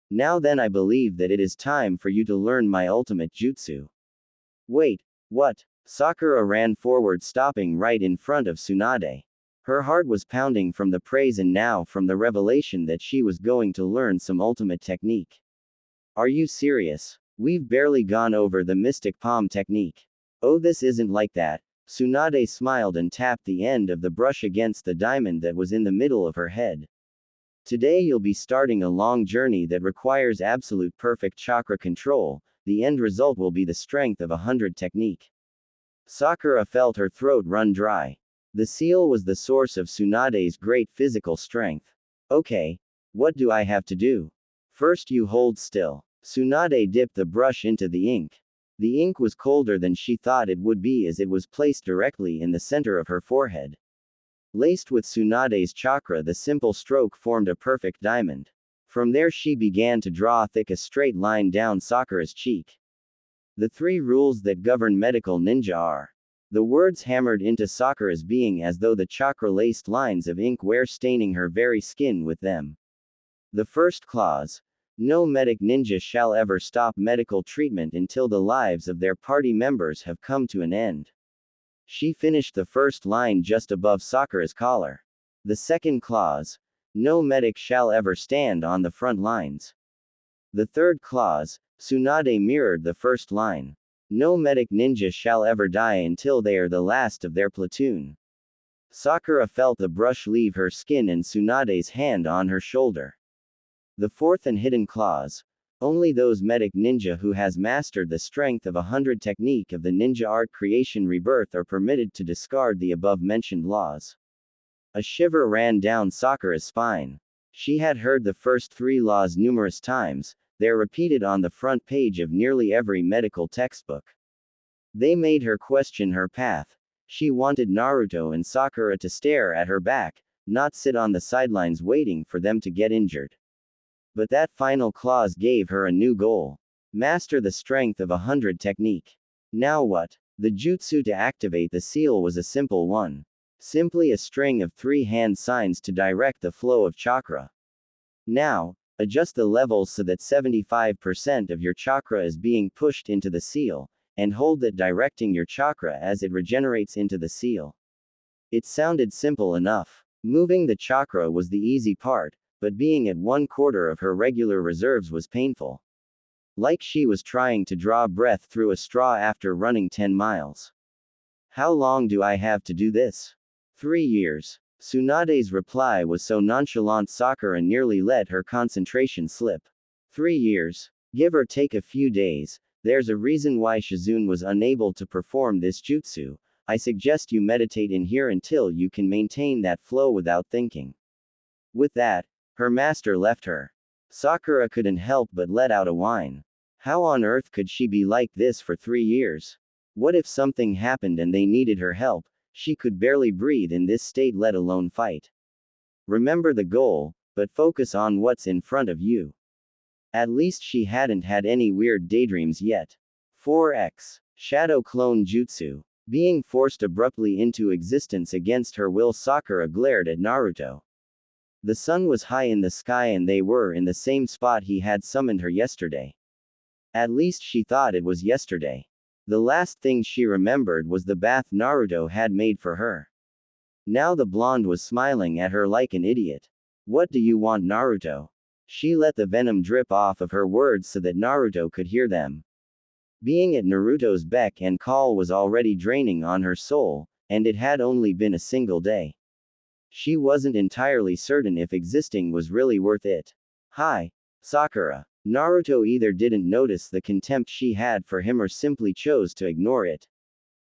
Now then, I believe that it is time for you to learn my ultimate jutsu. Wait, what? Sakura ran forward, stopping right in front of Tsunade. Her heart was pounding from the praise and now from the revelation that she was going to learn some ultimate technique. Are you serious? We've barely gone over the mystic palm technique. Oh, this isn't like that. Tsunade smiled and tapped the end of the brush against the diamond that was in the middle of her head. Today you'll be starting a long journey that requires absolute perfect chakra control. The end result will be the strength of 100 technique. Sakura felt her throat run dry. The seal was the source of Tsunade's great physical strength. Okay, what do I have to do? First, you hold still. Tsunade dipped the brush into the ink. The ink was colder than she thought it would be as it was placed directly in the center of her forehead. Laced with Tsunade's chakra, the simple stroke formed a perfect diamond. From there she began to draw thick a straight line down Sakura's cheek. The 3 rules that govern medical ninja are. The words hammered into Sakura's being as though the chakra-laced lines of ink were staining her very skin with them. The first clause. No medic ninja shall ever stop medical treatment until the lives of their party members have come to an end. She finished the first line just above Sakura's collar. The second clause. No medic shall ever stand on the front lines. The third clause. Tsunade mirrored the first line. No medic ninja shall ever die until they are the last of their platoon. Sakura felt the brush leave her skin and Tsunade's hand on her shoulder. The fourth and hidden clause. Only those medic ninja who has mastered the strength of 100 technique of the ninja art creation rebirth are permitted to discard the above-mentioned laws. A shiver ran down Sakura's spine. She had heard the first 3 laws numerous times. They're repeated on the front page of nearly every medical textbook. They made her question her path. She wanted Naruto and Sakura to stare at her back, not sit on the sidelines waiting for them to get injured. But that final clause gave her a new goal. Master the strength of 100 technique. Now what? The jutsu to activate the seal was a simple one. Simply a string of 3 hand signs to direct the flow of chakra. Now, adjust the levels so that 75% of your chakra is being pushed into the seal, and hold it directing your chakra as it regenerates into the seal. It sounded simple enough. Moving the chakra was the easy part, but being at 1/4 of her regular reserves was painful. Like she was trying to draw breath through a straw after running 10 miles. How long do I have to do this? 3 years. Tsunade's reply was so nonchalant Sakura nearly let her concentration slip. 3 years. Give or take a few days. There's a reason why Shizune was unable to perform this jutsu. I suggest you meditate in here until you can maintain that flow without thinking. With that, her master left her. Sakura couldn't help but let out a whine. How on earth could she be like this for 3 years? What if something happened and they needed her help? She could barely breathe in this state, let alone fight. Remember the goal, but focus on what's in front of you. At least she hadn't had any weird daydreams yet. 4x. Shadow Clone Jutsu. Being forced abruptly into existence against her will, Sakura glared at Naruto. The sun was high in the sky and they were in the same spot he had summoned her yesterday. At least she thought it was yesterday. The last thing she remembered was the bath Naruto had made for her. Now the blonde was smiling at her like an idiot. What do you want, Naruto? She let the venom drip off of her words so that Naruto could hear them. Being at Naruto's beck and call was already draining on her soul, and it had only been a single day. She wasn't entirely certain if existing was really worth it. Hi, Sakura. Naruto either didn't notice the contempt she had for him or simply chose to ignore it.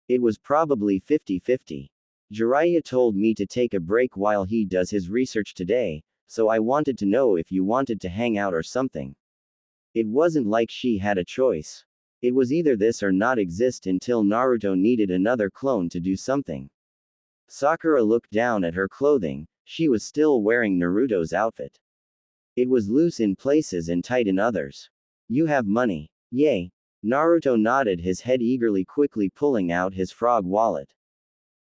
It was probably 50-50. Jiraiya told me to take a break while he does his research today, so I wanted to know if you wanted to hang out or something. It wasn't like she had a choice. It was either this or not exist until Naruto needed another clone to do something. Sakura looked down at her clothing. She was still wearing Naruto's outfit. It was loose in places and tight in others. You have money. Yay. Naruto nodded his head eagerly, quickly pulling out his frog wallet.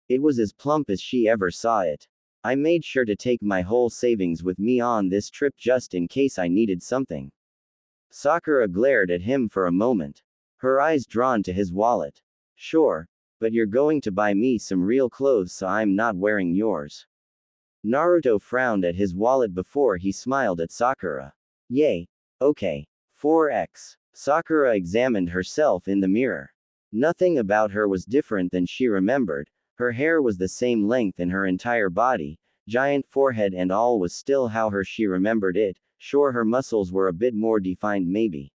It was as plump as she ever saw it. I made sure to take my whole savings with me on this trip just in case I needed something. Sakura glared at him for a moment. Her eyes drawn to his wallet. Sure, but you're going to buy me some real clothes so I'm not wearing yours. Naruto frowned at his wallet before he smiled at Sakura. Yay. Okay. 4x. Sakura examined herself in the mirror. Nothing about her was different than she remembered. Her hair was the same length in her entire body, giant forehead and all was still how she remembered it. Sure, her muscles were a bit more defined maybe.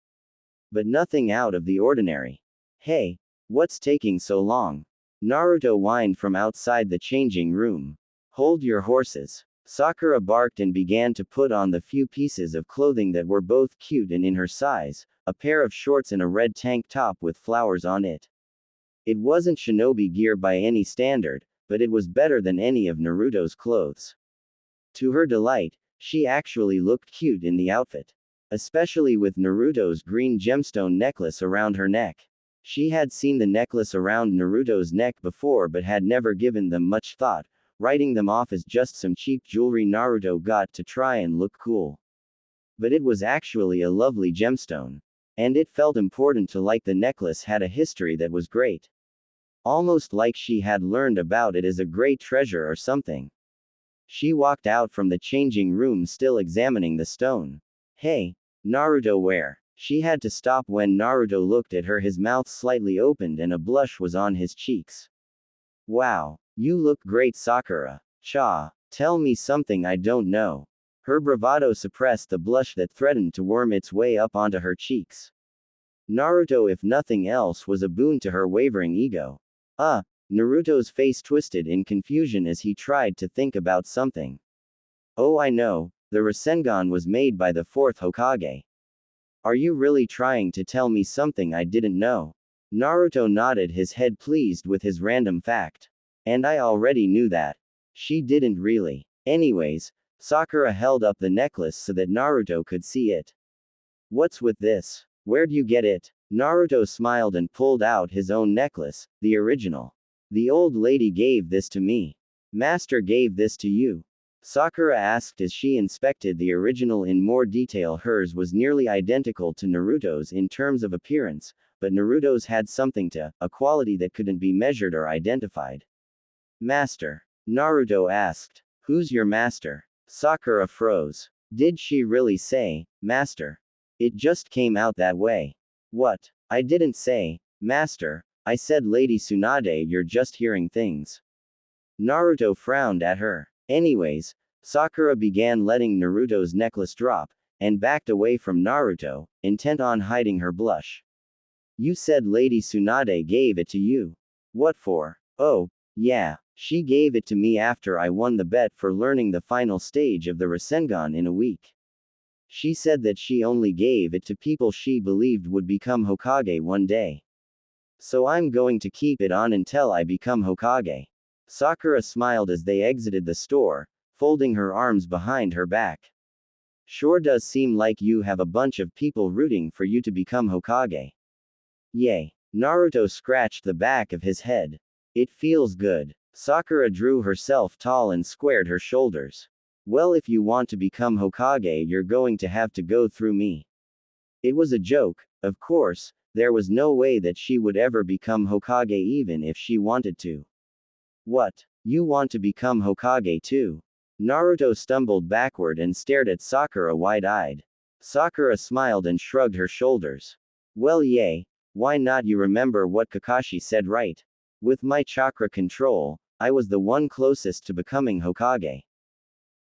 But nothing out of the ordinary. Hey, what's taking so long? Naruto whined from outside the changing room. Hold your horses. Sakura barked and began to put on the few pieces of clothing that were both cute and in her size, a pair of shorts and a red tank top with flowers on it. It wasn't shinobi gear by any standard, but it was better than any of Naruto's clothes. To her delight, she actually looked cute in the outfit. Especially with Naruto's green gemstone necklace around her neck. She had seen the necklace around Naruto's neck before but had never given them much thought, writing them off as just some cheap jewelry Naruto got to try and look cool. But it was actually a lovely gemstone. And it felt important to like the necklace had a history that was great. Almost like she had learned about it as a great treasure or something. She walked out from the changing room still examining the stone. Hey, Naruto, where? She had to stop when Naruto looked at her, his mouth slightly opened and a blush was on his cheeks. Wow, you look great, Sakura. Cha, tell me something I don't know. Her bravado suppressed the blush that threatened to worm its way up onto her cheeks. Naruto, if nothing else, was a boon to her wavering ego. Naruto's face twisted in confusion as he tried to think about something. Oh, I know, the Rasengan was made by the 4th Hokage. Are you really trying to tell me something I didn't know? Naruto nodded his head, pleased with his random fact. And I already knew that. She didn't really. Anyways, Sakura held up the necklace so that Naruto could see it. What's with this? Where'd you get it? Naruto smiled and pulled out his own necklace, the original. The old lady gave this to me. Master gave this to you? Sakura asked as she inspected the original in more detail. Hers was nearly identical to Naruto's in terms of appearance, but Naruto's had something a quality that couldn't be measured or identified. Master? Naruto asked. Who's your master? Sakura froze. Did she really say, Master? It just came out that way. What? I didn't say, Master, I said Lady Tsunade. You're just hearing things. Naruto frowned at her. Anyways, Sakura began letting Naruto's necklace drop, and backed away from Naruto, intent on hiding her blush. You said Lady Tsunade gave it to you. What for? Oh, yeah, she gave it to me after I won the bet for learning the final stage of the Rasengan in a week. She said that she only gave it to people she believed would become Hokage one day. So I'm going to keep it on until I become Hokage. Sakura smiled as they exited the store, folding her arms behind her back. Sure does seem like you have a bunch of people rooting for you to become Hokage. Yay. Naruto scratched the back of his head. It feels good. Sakura drew herself tall and squared her shoulders. Well, if you want to become Hokage, you're going to have to go through me. It was a joke, of course. There was no way that she would ever become Hokage even if she wanted to. What? You want to become Hokage too? Naruto stumbled backward and stared at Sakura wide-eyed. Sakura smiled and shrugged her shoulders. Well, yay. Why not? You remember what Kakashi said, right? With my chakra control, I was the one closest to becoming Hokage.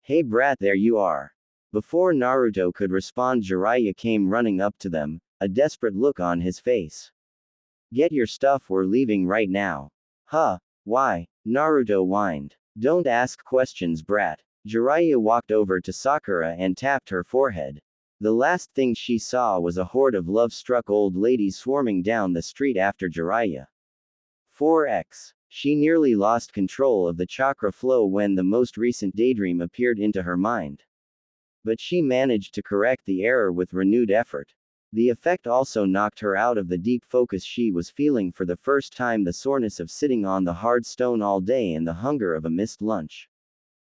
Hey brat, there you are. Before Naruto could respond, Jiraiya came running up to them, a desperate look on his face. Get your stuff, we're leaving right now. Huh? Why? Naruto whined. Don't ask questions, brat. Jiraiya walked over to Sakura and tapped her forehead. The last thing she saw was a horde of love-struck old ladies swarming down the street after Jiraiya. 4x. She nearly lost control of the chakra flow when the most recent daydream appeared into her mind. But she managed to correct the error with renewed effort. The effect also knocked her out of the deep focus she was feeling for the first time, the soreness of sitting on the hard stone all day and the hunger of a missed lunch.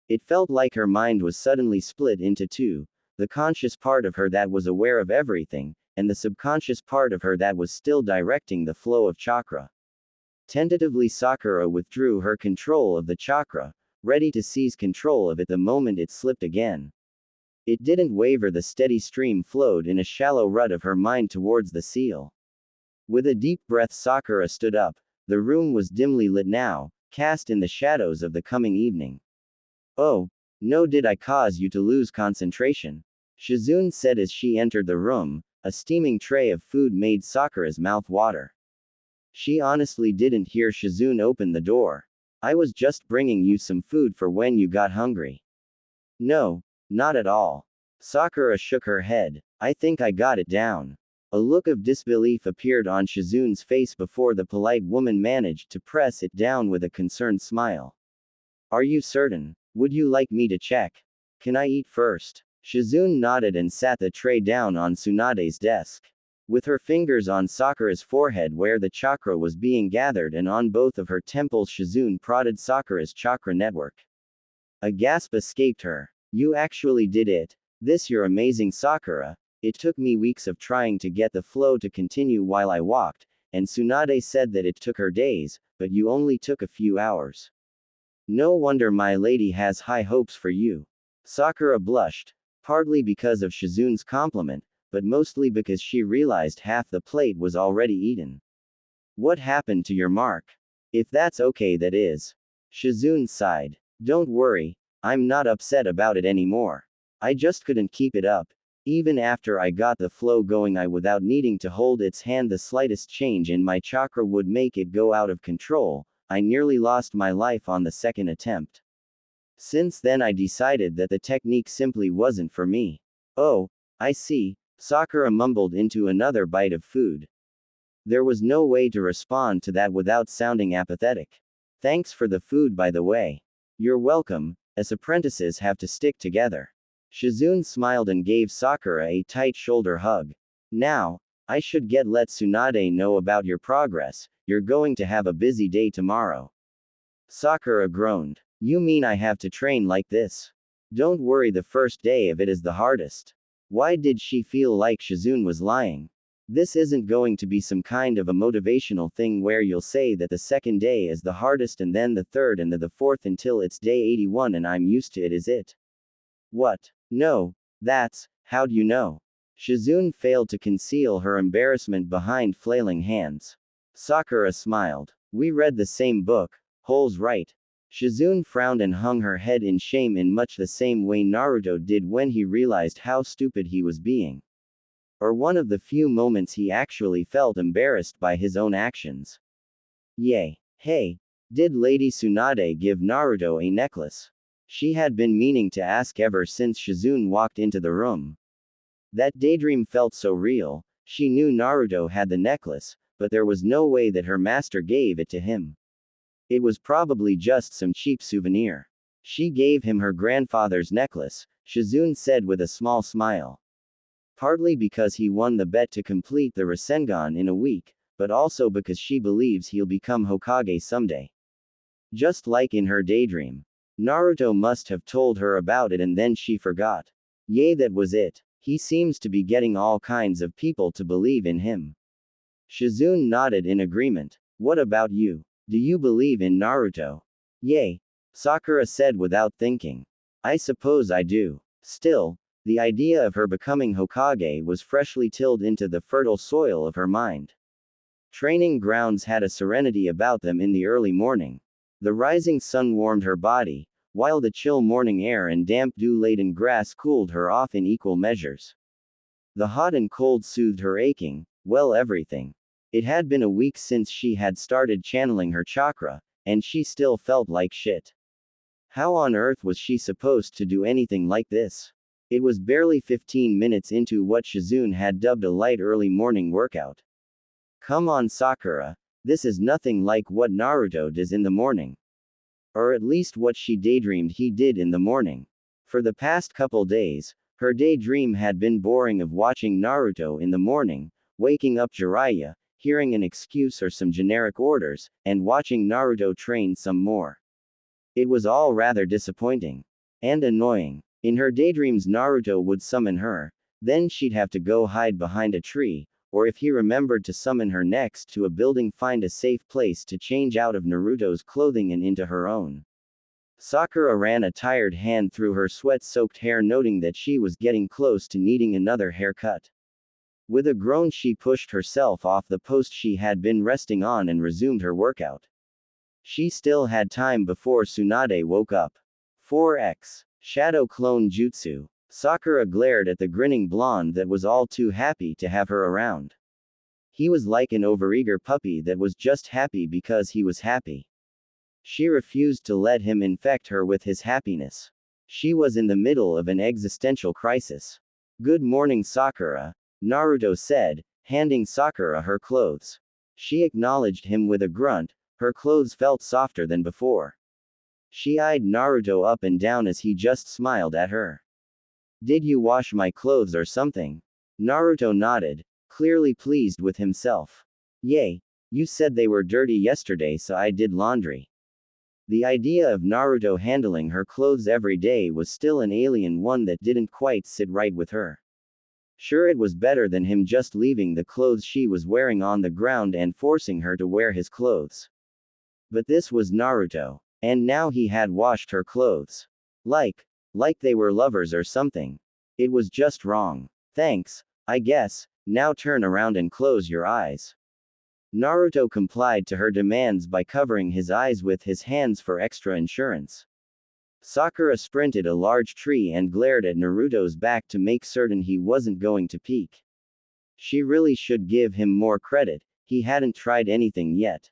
It felt like her mind was suddenly split into two, the conscious part of her that was aware of everything, and the subconscious part of her that was still directing the flow of chakra. Tentatively, Sakura withdrew her control of the chakra, ready to seize control of it the moment it slipped again. It didn't waver, the steady stream flowed in a shallow rut of her mind towards the seal. With a deep breath, Sakura stood up. The room was dimly lit now, cast in the shadows of the coming evening. Oh, no, did I cause you to lose concentration? Shizune said as she entered the room. A steaming tray of food made Sakura's mouth water. She honestly didn't hear Shizune open the door. I was just bringing you some food for when you got hungry. No, not at all. Sakura shook her head. I think I got it down. A look of disbelief appeared on Shizune's face before the polite woman managed to press it down with a concerned smile. Are you certain? Would you like me to check? Can I eat first? Shizune nodded and sat the tray down on Tsunade's desk. With her fingers on Sakura's forehead where the chakra was being gathered and on both of her temples, Shizune prodded Sakura's chakra network. A gasp escaped her. You actually did it. You're amazing, Sakura. It took me weeks of trying to get the flow to continue while I walked, and Tsunade said that it took her days, but you only took a few hours. No wonder my lady has high hopes for you. Sakura blushed, partly because of Shizune's compliment, but mostly because she realized half the plate was already eaten. What happened to your mark? If that's okay, that is. Shizune sighed. Don't worry, I'm not upset about it anymore. I just couldn't keep it up. Even after I got the flow going, without needing to hold its hand, the slightest change in my chakra would make it go out of control. I nearly lost my life on the second attempt. Since then I decided that the technique simply wasn't for me. Oh, I see. Sakura mumbled into another bite of food. There was no way to respond to that without sounding apathetic. Thanks for the food, by the way. You're welcome, as apprentices have to stick together. Shizune smiled and gave Sakura a tight shoulder hug. Now, I should let Tsunade know about your progress. You're going to have a busy day tomorrow. Sakura groaned. You mean I have to train like this? Don't worry, the first day of it is the hardest. Why did she feel like Shizune was lying? This isn't going to be some kind of a motivational thing where you'll say that the second day is the hardest and then the third and the fourth until it's day 81 and I'm used to it, is it? What? No. How'd you know? Shizune failed to conceal her embarrassment behind flailing hands. Sakura smiled. We read the same book. Hole's right. Shizune frowned and hung her head in shame in much the same way Naruto did when he realized how stupid he was being. Or one of the few moments he actually felt embarrassed by his own actions. Yay. Hey. Did Lady Tsunade give Naruto a necklace? She had been meaning to ask ever since Shizune walked into the room. That daydream felt so real. She knew Naruto had the necklace, but there was no way that her master gave it to him. It was probably just some cheap souvenir. She gave him her grandfather's necklace, Shizune said with a small smile. Partly because he won the bet to complete the Rasengan in a week, but also because she believes he'll become Hokage someday. Just like in her daydream. Naruto must have told her about it and then she forgot. Yay, that was it. He seems to be getting all kinds of people to believe in him. Shizune nodded in agreement. What about you? Do you believe in Naruto? Yay. Sakura said without thinking. I suppose I do. Still, the idea of her becoming Hokage was freshly tilled into the fertile soil of her mind. Training grounds had a serenity about them in the early morning. The rising sun warmed her body, while the chill morning air and damp dew-laden grass cooled her off in equal measures. The hot and cold soothed her aching, well, everything. It had been a week since she had started channeling her chakra, and she still felt like shit. How on earth was she supposed to do anything like this? It was barely 15 minutes into what Shizune had dubbed a light early morning workout. Come on, Sakura. This is nothing like what Naruto does in the morning. Or at least what she daydreamed he did in the morning. For the past couple days, her daydream had been boring of watching Naruto in the morning, waking up Jiraiya, hearing an excuse or some generic orders, and watching Naruto train some more. It was all rather disappointing. And annoying. In her daydreams Naruto would summon her, then she'd have to go hide behind a tree, or if he remembered to summon her next to a building, find a safe place to change out of Naruto's clothing and into her own. Sakura ran a tired hand through her sweat-soaked hair, noting that she was getting close to needing another haircut. With a groan she pushed herself off the post she had been resting on and resumed her workout. She still had time before Tsunade woke up. 4x. Shadow Clone Jutsu. Sakura glared at the grinning blonde that was all too happy to have her around. He was like an overeager puppy that was just happy because he was happy. She refused to let him infect her with his happiness. She was in the middle of an existential crisis. Good morning, Sakura, Naruto said, handing Sakura her clothes. She acknowledged him with a grunt. Her clothes felt softer than before. She eyed Naruto up and down as he just smiled at her. Did you wash my clothes or something? Naruto nodded, clearly pleased with himself. Yay, you said they were dirty yesterday, so I did laundry. The idea of Naruto handling her clothes every day was still an alien one that didn't quite sit right with her. Sure, it was better than him just leaving the clothes she was wearing on the ground and forcing her to wear his clothes. But this was Naruto. And now he had washed her clothes. Like they were lovers or something. It was just wrong. Thanks, I guess, now turn around and close your eyes. Naruto complied to her demands by covering his eyes with his hands for extra insurance. Sakura sprinted a large tree and glared at Naruto's back to make certain he wasn't going to peek. She really should give him more credit, he hadn't tried anything yet.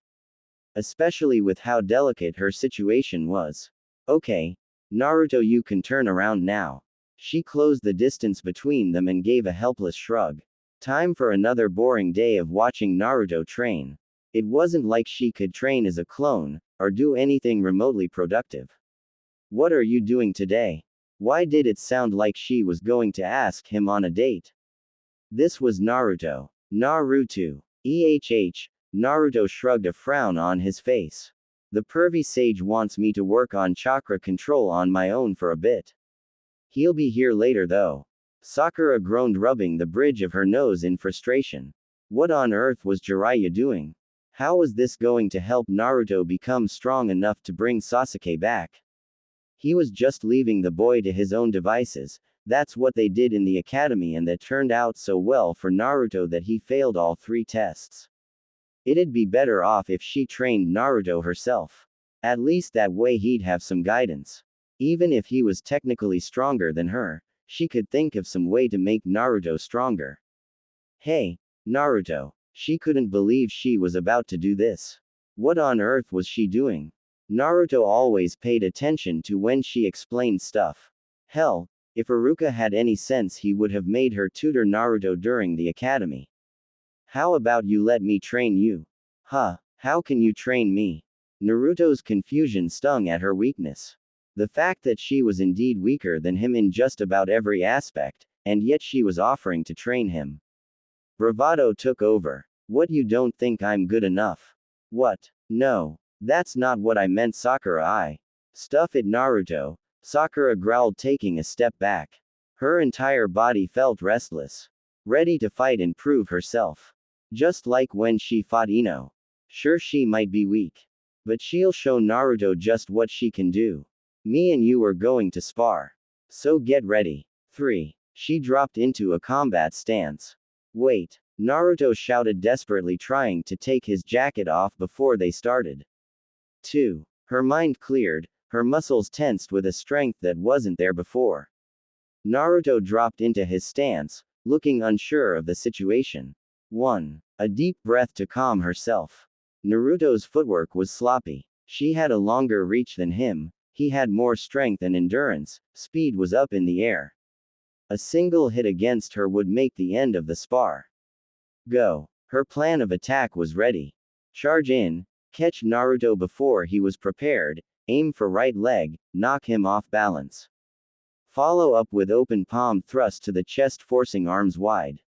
Especially with how delicate her situation was. Okay, Naruto, you can turn around now. She closed the distance between them and gave a helpless shrug. Time for another boring day of watching Naruto train. It wasn't like she could train as a clone, or do anything remotely productive. What are you doing today? Why did it sound like she was going to ask him on a date? This was Naruto. Naruto. Naruto shrugged a frown on his face. The pervy sage wants me to work on chakra control on my own for a bit. He'll be here later though. Sakura groaned, rubbing the bridge of her nose in frustration. What on earth was Jiraiya doing? How was this going to help Naruto become strong enough to bring Sasuke back? He was just leaving the boy to his own devices. That's what they did in the academy, and that turned out so well for Naruto that he failed all 3 tests. It'd be better off if she trained Naruto herself. At least that way he'd have some guidance. Even if he was technically stronger than her, she could think of some way to make Naruto stronger. Hey, Naruto. She couldn't believe she was about to do this. What on earth was she doing? Naruto always paid attention to when she explained stuff. Hell, if Iruka had any sense, he would have made her tutor Naruto during the academy. How about you let me train you? Huh, how can you train me? Naruto's confusion stung at her weakness. The fact that she was indeed weaker than him in just about every aspect, and yet she was offering to train him. Bravado took over. What, you don't think I'm good enough? What? No. That's not what I meant, Sakura. Stuff it, Naruto. Sakura growled, taking a step back. Her entire body felt restless. Ready to fight and prove herself. Just like when she fought Ino. Sure, she might be weak. But she'll show Naruto just what she can do. Me and you are going to spar. So get ready. 3. She dropped into a combat stance. Wait. Naruto shouted, desperately trying to take his jacket off before they started. 2. Her mind cleared, her muscles tensed with a strength that wasn't there before. Naruto dropped into his stance, looking unsure of the situation. 1. A deep breath to calm herself. Naruto's footwork was sloppy. She had a longer reach than him, he had more strength and endurance, speed was up in the air. A single hit against her would make the end of the spar. Go. Her plan of attack was ready. Charge in, catch Naruto before he was prepared, aim for right leg, knock him off balance. Follow up with open palm thrust to the chest, forcing arms wide.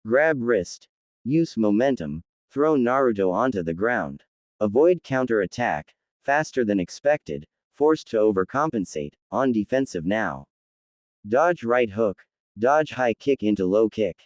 Grab wrist. Use momentum, throw Naruto onto the ground. Avoid counter-attack, faster than expected, forced to overcompensate, on defensive now. Dodge right hook, dodge high kick into low kick.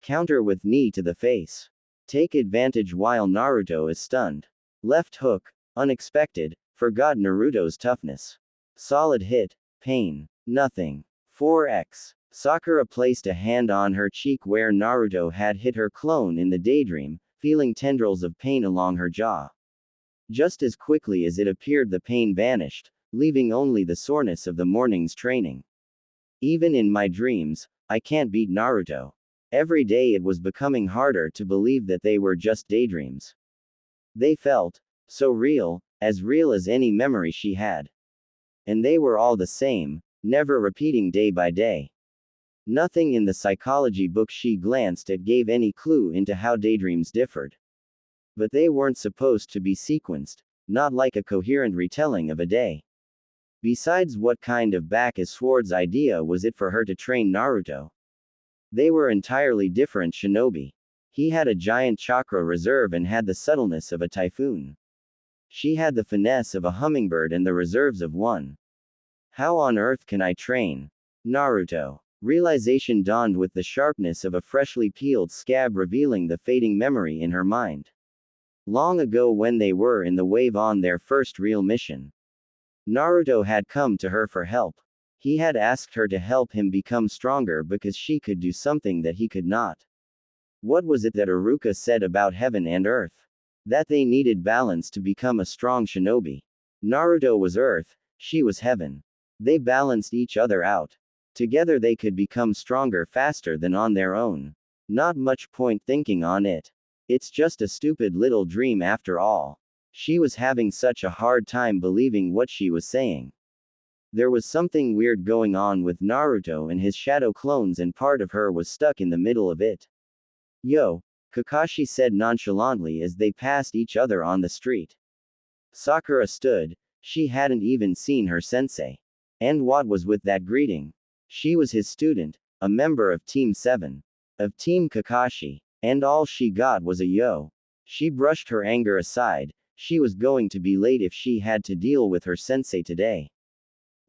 Counter with knee to the face. Take advantage while Naruto is stunned. Left hook, unexpected, forgot Naruto's toughness. Solid hit, pain, nothing. 4x. Sakura placed a hand on her cheek where Naruto had hit her clone in the daydream, feeling tendrils of pain along her jaw. Just as quickly as it appeared, the pain vanished, leaving only the soreness of the morning's training. Even in my dreams, I can't beat Naruto. Every day it was becoming harder to believe that they were just daydreams. They felt so real as any memory she had. And they were all the same, never repeating day by day. Nothing in the psychology book she glanced at gave any clue into how daydreams differed. But they weren't supposed to be sequenced, not like a coherent retelling of a day. Besides, what kind of back-as-swords idea was it for her to train Naruto? They were entirely different shinobi. He had a giant chakra reserve and had the subtleness of a typhoon. She had the finesse of a hummingbird and the reserves of one. How on earth can I train Naruto? Realization dawned with the sharpness of a freshly peeled scab, revealing the fading memory in her mind. Long ago, when they were in the wave on their first real mission, Naruto had come to her for help. He had asked her to help him become stronger because she could do something that he could not. What was it that Iruka said about heaven and earth? That they needed balance to become a strong shinobi. Naruto was earth, she was heaven. They balanced each other out. Together they could become stronger faster than on their own. Not much point thinking on it. It's just a stupid little dream after all. She was having such a hard time believing what she was saying. There was something weird going on with Naruto and his shadow clones, and part of her was stuck in the middle of it. Yo, Kakashi said nonchalantly as they passed each other on the street. Sakura stood. She hadn't even seen her sensei. And what was with that greeting? She was his student, a member of Team 7. Of Team Kakashi. And all she got was a yo. She brushed her anger aside. She was going to be late if she had to deal with her sensei today.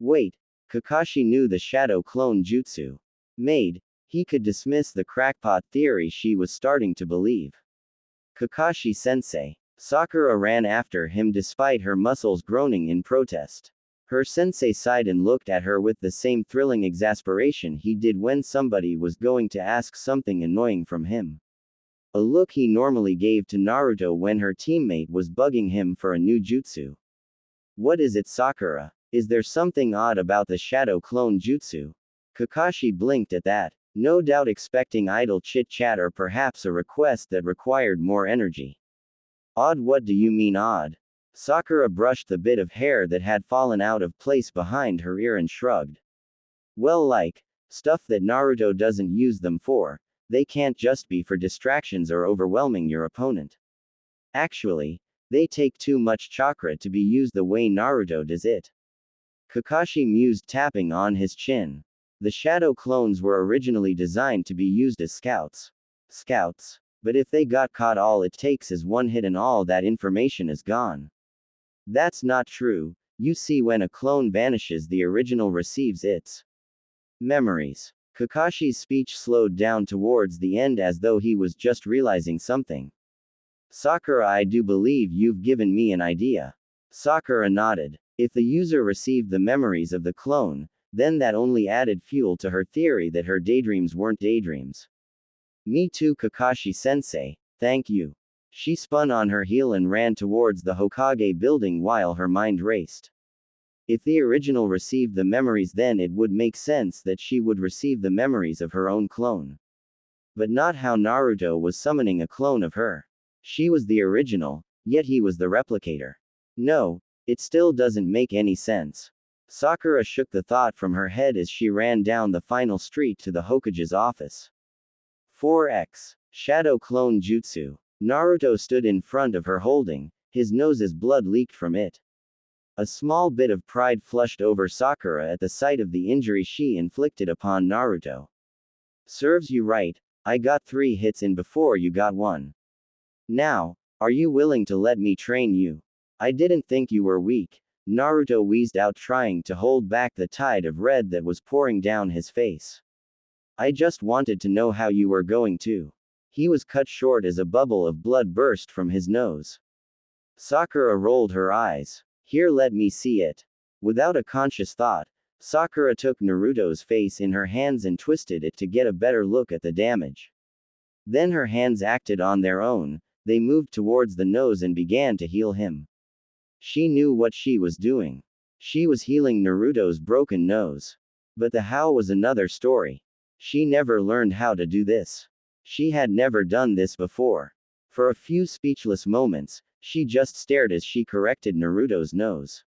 Wait, Kakashi knew the shadow clone jutsu. He could dismiss the crackpot theory she was starting to believe. Kakashi-sensei. Sakura ran after him despite her muscles groaning in protest. Her sensei sighed and looked at her with the same thrilling exasperation he did when somebody was going to ask something annoying from him. A look he normally gave to Naruto when her teammate was bugging him for a new jutsu. What is it, Sakura? Is there something odd about the shadow clone jutsu? Kakashi blinked at that, no doubt expecting idle chit-chat or perhaps a request that required more energy. Odd? What do you mean odd? Sakura brushed the bit of hair that had fallen out of place behind her ear and shrugged. Well, like stuff that Naruto doesn't use them for. They can't just be for distractions or overwhelming your opponent. Actually, they take too much chakra to be used the way Naruto does it. Kakashi mused, tapping on his chin. The shadow clones were originally designed to be used as scouts. Scouts? But if they got caught, all it takes is one hit and all that information is gone. That's not true. You see, when a clone vanishes, the original receives its memories. Kakashi's speech slowed down towards the end as though he was just realizing something. Sakura, I do believe you've given me an idea. Sakura nodded. If the user received the memories of the clone, then that only added fuel to her theory that her daydreams weren't daydreams. Me too, Kakashi-sensei, thank you. She spun on her heel and ran towards the Hokage building while her mind raced. If the original received the memories, then it would make sense that she would receive the memories of her own clone. But not how Naruto was summoning a clone of her. She was the original, yet he was the replicator. No, it still doesn't make any sense. Sakura shook the thought from her head as she ran down the final street to the Hokage's office. 4x. Shadow Clone Jutsu. Naruto stood in front of her holding, his nose as blood leaked from it. A small bit of pride flushed over Sakura at the sight of the injury she inflicted upon Naruto. Serves you right, I got 3 hits in before you got 1. Now, are you willing to let me train you? I didn't think you were weak, Naruto wheezed out, trying to hold back the tide of red that was pouring down his face. I just wanted to know how you were going to. He was cut short as a bubble of blood burst from his nose. Sakura rolled her eyes. Here, let me see it. Without a conscious thought, Sakura took Naruto's face in her hands and twisted it to get a better look at the damage. Then her hands acted on their own, they moved towards the nose and began to heal him. She knew what she was doing. She was healing Naruto's broken nose. But the how was another story. She never learned how to do this. She had never done this before. For a few speechless moments, she just stared as she corrected Naruto's nose.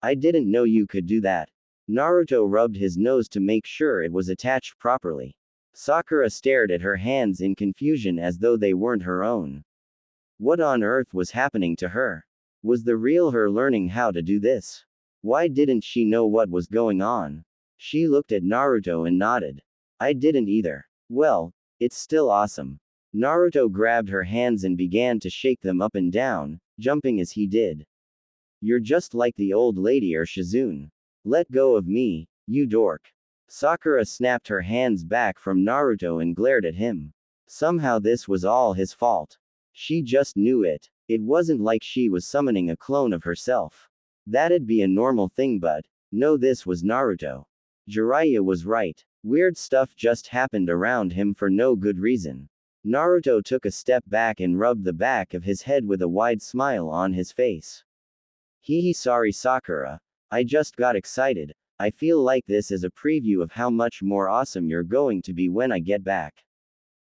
I didn't know you could do that. Naruto rubbed his nose to make sure it was attached properly. Sakura stared at her hands in confusion as though they weren't her own. What on earth was happening to her? Was the real her learning how to do this? Why didn't she know what was going on? She looked at Naruto and nodded. I didn't either. Well, it's still awesome. Naruto grabbed her hands and began to shake them up and down, jumping as he did. You're just like the old lady or Shizune. Let go of me, you dork. Sakura snapped her hands back from Naruto and glared at him. Somehow this was all his fault. She just knew it. It wasn't like she was summoning a clone of herself. That'd be a normal thing, but no, this was Naruto. Jiraiya was right. Weird stuff just happened around him for no good reason. Naruto took a step back and rubbed the back of his head with a wide smile on his face. Sorry Sakura. I just got excited. I feel like this is a preview of how much more awesome you're going to be when I get back.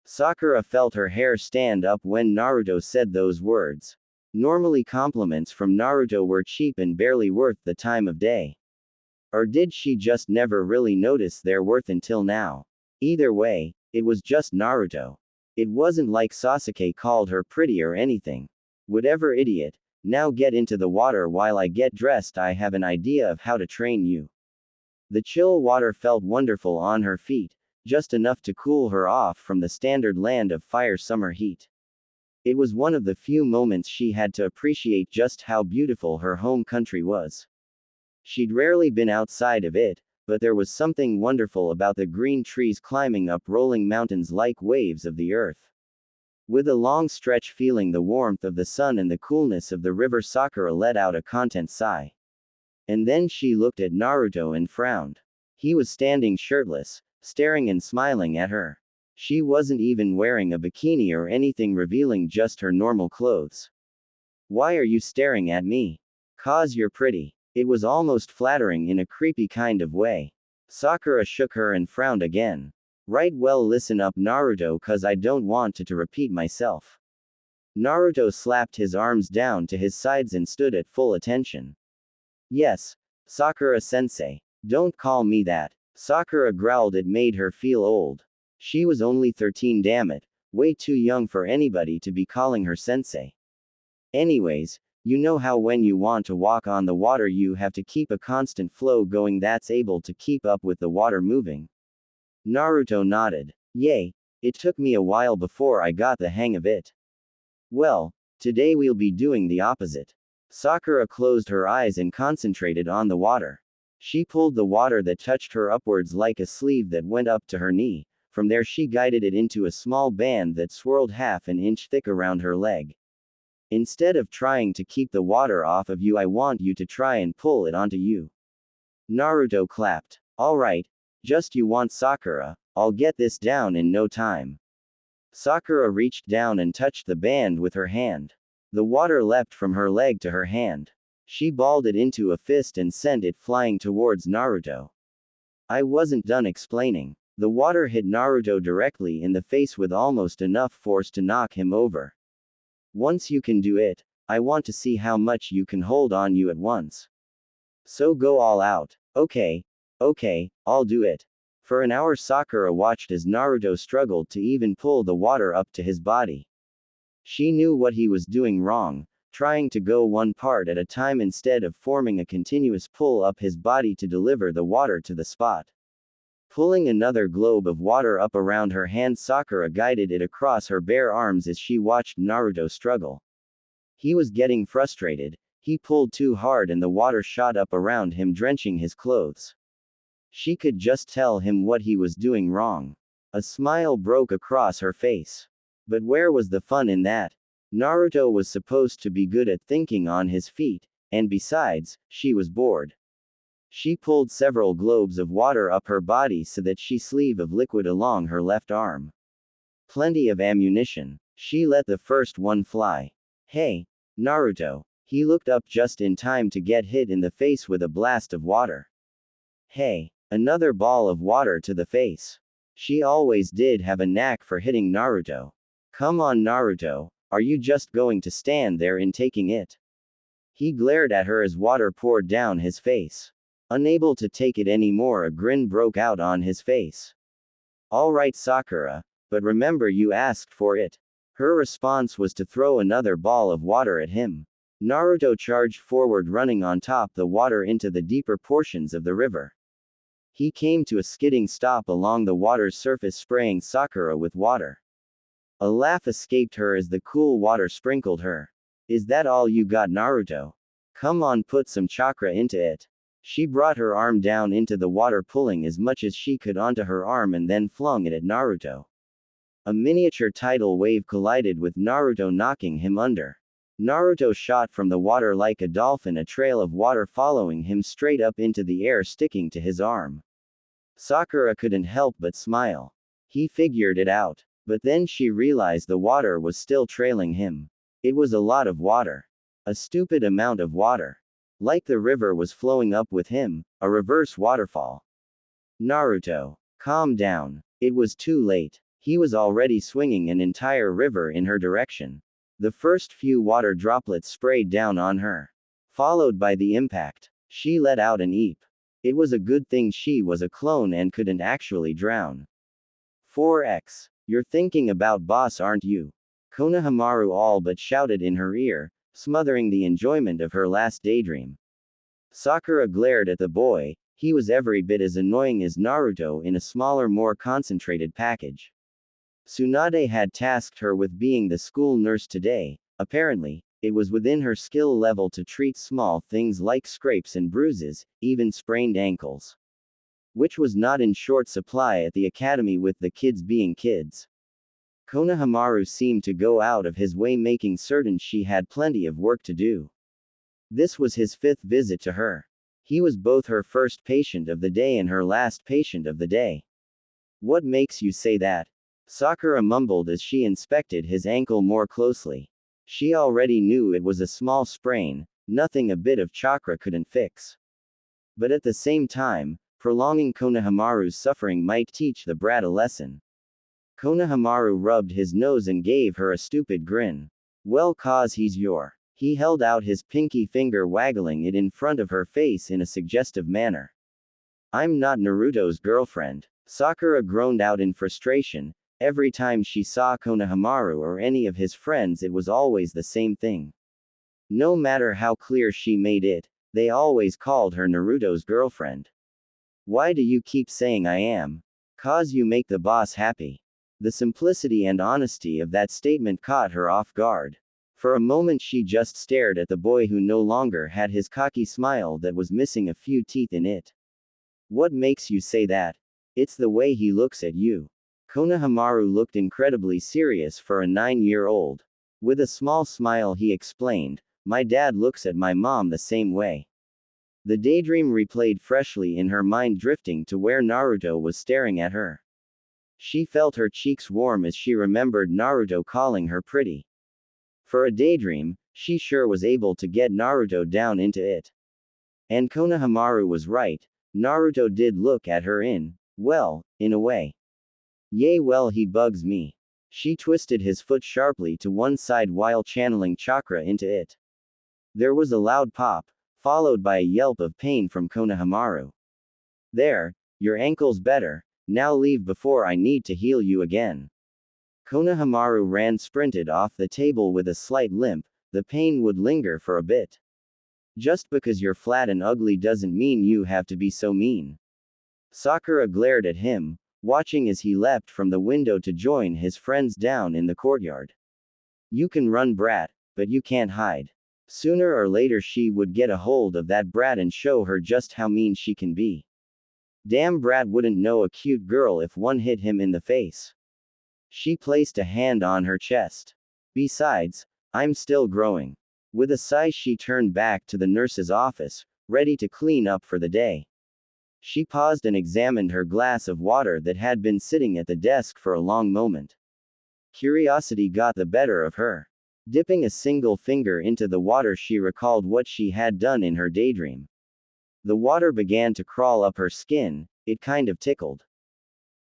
Sakura felt her hair stand up when Naruto said those words. Normally compliments from Naruto were cheap and barely worth the time of day. Or did she just never really notice their worth until now? Either way, it was just Naruto. It wasn't like Sasuke called her pretty or anything. Whatever, idiot. Now get into the water while I get dressed. I have an idea of how to train you. The chill water felt wonderful on her feet, just enough to cool her off from the standard Land of Fire summer heat. It was one of the few moments she had to appreciate just how beautiful her home country was. She'd rarely been outside of it, but there was something wonderful about the green trees climbing up rolling mountains like waves of the earth. With a long stretch feeling the warmth of the sun and the coolness of the river, Sakura let out a content sigh. And then she looked at Naruto and frowned. He was standing shirtless, staring and smiling at her. She wasn't even wearing a bikini or anything, revealing just her normal clothes. "Why are you staring at me?" "'Cause you're pretty." It was almost flattering in a creepy kind of way. Sakura shook her and frowned again. "Right, well, listen up, Naruto, 'cause I don't want to repeat myself." Naruto slapped his arms down to his sides and stood at full attention. "Yes, Sakura-sensei. Don't call me that." Sakura growled. It made her feel old. She was only 13, damn it, way too young for anybody to be calling her sensei. Anyways, you know how when you want to walk on the water you have to keep a constant flow going that's able to keep up with the water moving. Naruto nodded. "Yay, it took me a while before I got the hang of it." "Well, today we'll be doing the opposite." Sakura closed her eyes and concentrated on the water. She pulled the water that touched her upwards like a sleeve that went up to her knee. From there she guided it into a small band that swirled half an inch thick around her leg. "Instead of trying to keep the water off of you, I want you to try and pull it onto you." Naruto clapped. "Alright, just you want, Sakura, I'll get this down in no time." Sakura reached down and touched the band with her hand. The water leapt from her leg to her hand. She balled it into a fist and sent it flying towards Naruto. I wasn't done explaining. The water hit Naruto directly in the face with almost enough force to knock him over. "Once you can do it, I want to see how much you can hold on you at once. So go all out." Okay, I'll do it." For an hour Sakura watched as Naruto struggled to even pull the water up to his body. She knew what he was doing wrong, trying to go one part at a time instead of forming a continuous pull up his body to deliver the water to the spot. Pulling another globe of water up around her hand, Sakura guided it across her bare arms as she watched Naruto struggle. He was getting frustrated. He pulled too hard and the water shot up around him, drenching his clothes. She could just tell him what he was doing wrong. A smile broke across her face. But where was the fun in that? Naruto was supposed to be good at thinking on his feet, and besides, she was bored. She pulled several globes of water up her body so that she sleeve of liquid along her left arm. Plenty of ammunition. She let the first one fly. "Hey, Naruto." He looked up just in time to get hit in the face with a blast of water. "Hey." Another ball of water to the face. She always did have a knack for hitting Naruto. "Come on, Naruto, are you just going to stand there and taking it?" He glared at her as water poured down his face. Unable to take it anymore, a grin broke out on his face. "Alright, Sakura, but remember you asked for it." Her response was to throw another ball of water at him. Naruto charged forward, running on top the water into the deeper portions of the river. He came to a skidding stop along the water's surface, spraying Sakura with water. A laugh escaped her as the cool water sprinkled her. "Is that all you got, Naruto? Come on, put some chakra into it." She brought her arm down into the water, pulling as much as she could onto her arm and then flung it at Naruto. A miniature tidal wave collided with Naruto, knocking him under. Naruto shot from the water like a dolphin, a trail of water following him straight up into the air, sticking to his arm. Sakura couldn't help but smile. He figured it out. But then she realized the water was still trailing him. It was a lot of water. A stupid amount of water. Like the river was flowing up with him, a reverse waterfall. "Naruto, calm down." It was too late. He was already swinging an entire river in her direction. The first few water droplets sprayed down on her. Followed by the impact. She let out an eep. It was a good thing she was a clone and couldn't actually drown. 4x. "You're thinking about boss, aren't you?" Konohamaru all but shouted in her ear, smothering the enjoyment of her last daydream. Sakura glared at the boy. He was every bit as annoying as Naruto in a smaller, more concentrated package. Tsunade had tasked her with being the school nurse today. Apparently, it was within her skill level to treat small things like scrapes and bruises, even sprained ankles. Which was not in short supply at the academy with the kids being kids. Konohamaru seemed to go out of his way making certain she had plenty of work to do. This was his 5th visit to her. He was both her first patient of the day and her last patient of the day. What makes you say that? Sakura mumbled as she inspected his ankle more closely. She already knew it was a small sprain, nothing a bit of chakra couldn't fix. But at the same time, prolonging Konohamaru's suffering might teach the brat a lesson. Konohamaru rubbed his nose and gave her a stupid grin. Well, 'cause he's your. He held out his pinky finger, waggling it in front of her face in a suggestive manner. I'm not Naruto's girlfriend. Sakura groaned out in frustration. Every time she saw Konohamaru or any of his friends, it was always the same thing. No matter how clear she made it, they always called her Naruto's girlfriend. Why do you keep saying I am? 'Cause you make the boss happy. The simplicity and honesty of that statement caught her off guard. For a moment she just stared at the boy who no longer had his cocky smile that was missing a few teeth in it. What makes you say that? It's the way he looks at you. Konohamaru looked incredibly serious for a 9-year-old. With a small smile he explained, my dad looks at my mom the same way. The daydream replayed freshly in her mind, drifting to where Naruto was staring at her. She felt her cheeks warm as she remembered Naruto calling her pretty. For a daydream, she sure was able to get Naruto down into it. And Konohamaru was right, Naruto did look at her in a way. Yay, well, he bugs me. She twisted his foot sharply to one side while channeling chakra into it. There was a loud pop, followed by a yelp of pain from Konohamaru. There, your ankle's better, now leave before I need to heal you again. Konohamaru sprinted off the table with a slight limp. The pain would linger for a bit. Just because you're flat and ugly doesn't mean you have to be so mean. Sakura glared at him, watching as he leapt from the window to join his friends down in the courtyard. You can run, brat, but you can't hide. Sooner or later she would get a hold of that brat and show her just how mean she can be. Damn, brat wouldn't know a cute girl if one hit him in the face. She placed a hand on her chest. Besides, I'm still growing. With a sigh she turned back to the nurse's office, ready to clean up for the day. She paused and examined her glass of water that had been sitting at the desk for a long moment. Curiosity got the better of her. Dipping a single finger into the water, she recalled what she had done in her daydream. The water began to crawl up her skin, it kind of tickled.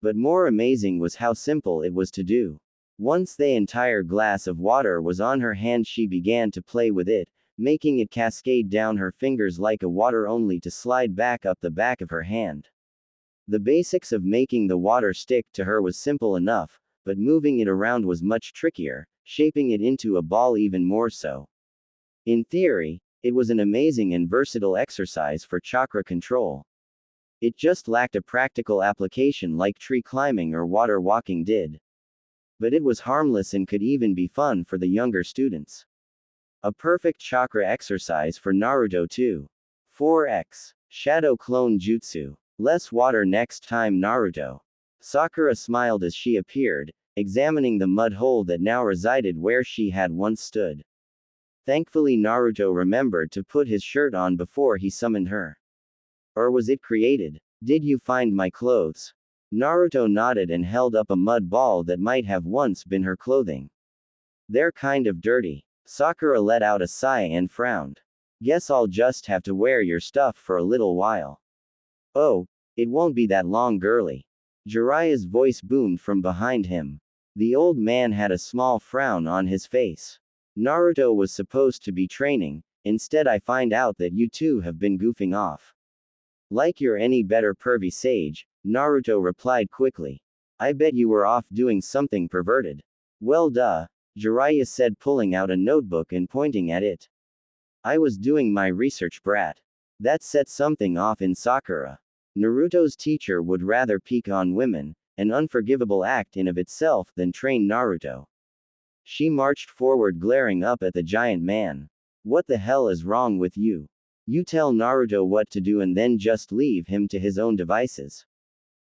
But more amazing was how simple it was to do. Once the entire glass of water was on her hand, she began to play with it, making it cascade down her fingers like a water, only to slide back up the back of her hand. The basics of making the water stick to her was simple enough, but moving it around was much trickier, shaping it into a ball even more so. In theory, it was an amazing and versatile exercise for chakra control. It just lacked a practical application like tree climbing or water walking did. But it was harmless and could even be fun for the younger students. A perfect chakra exercise for Naruto too. 4x. Shadow Clone Jutsu. Less water next time, Naruto. Sakura smiled as she appeared, examining the mud hole that now resided where she had once stood. Thankfully Naruto remembered to put his shirt on before he summoned her. Or was it created? Did you find my clothes? Naruto nodded and held up a mud ball that might have once been her clothing. They're kind of dirty. Sakura let out a sigh and frowned. Guess I'll just have to wear your stuff for a little while. Oh, it won't be that long, girly. Jiraiya's voice boomed from behind him. The old man had a small frown on his face. Naruto was supposed to be training, instead I find out that you two have been goofing off. Like you're any better, pervy sage, Naruto replied quickly. I bet you were off doing something perverted. Well, duh, Jiraiya said, pulling out a notebook and pointing at it. I was doing my research, brat. That set something off in Sakura. Naruto's teacher would rather pick on women, an unforgivable act in of itself, then train Naruto. She marched forward, glaring up at the giant man. What the hell is wrong with you? You tell Naruto what to do and then just leave him to his own devices.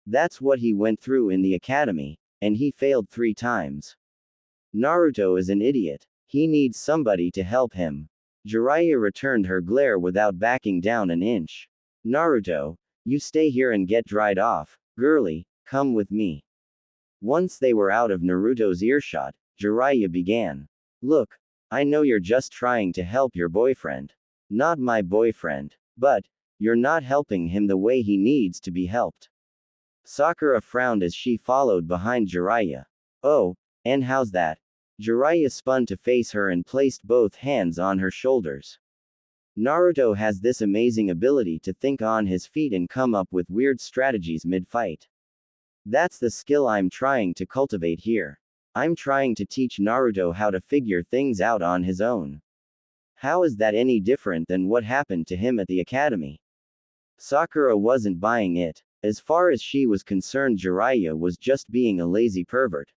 That's what he went through in the academy, and he failed 3 times. Naruto is an idiot. He needs somebody to help him. Jiraiya returned her glare without backing down an inch. Naruto, you stay here and get dried off. Girly, come with me. Once they were out of Naruto's earshot, Jiraiya began. Look, I know you're just trying to help your boyfriend. Not my boyfriend. But, you're not helping him the way he needs to be helped. Sakura frowned as she followed behind Jiraiya. Oh, and how's that? Jiraiya spun to face her and placed both hands on her shoulders. Naruto has this amazing ability to think on his feet and come up with weird strategies mid-fight. That's the skill I'm trying to cultivate here. I'm trying to teach Naruto how to figure things out on his own. How is that any different than what happened to him at the academy? Sakura wasn't buying it. As far as she was concerned, Jiraiya was just being a lazy pervert.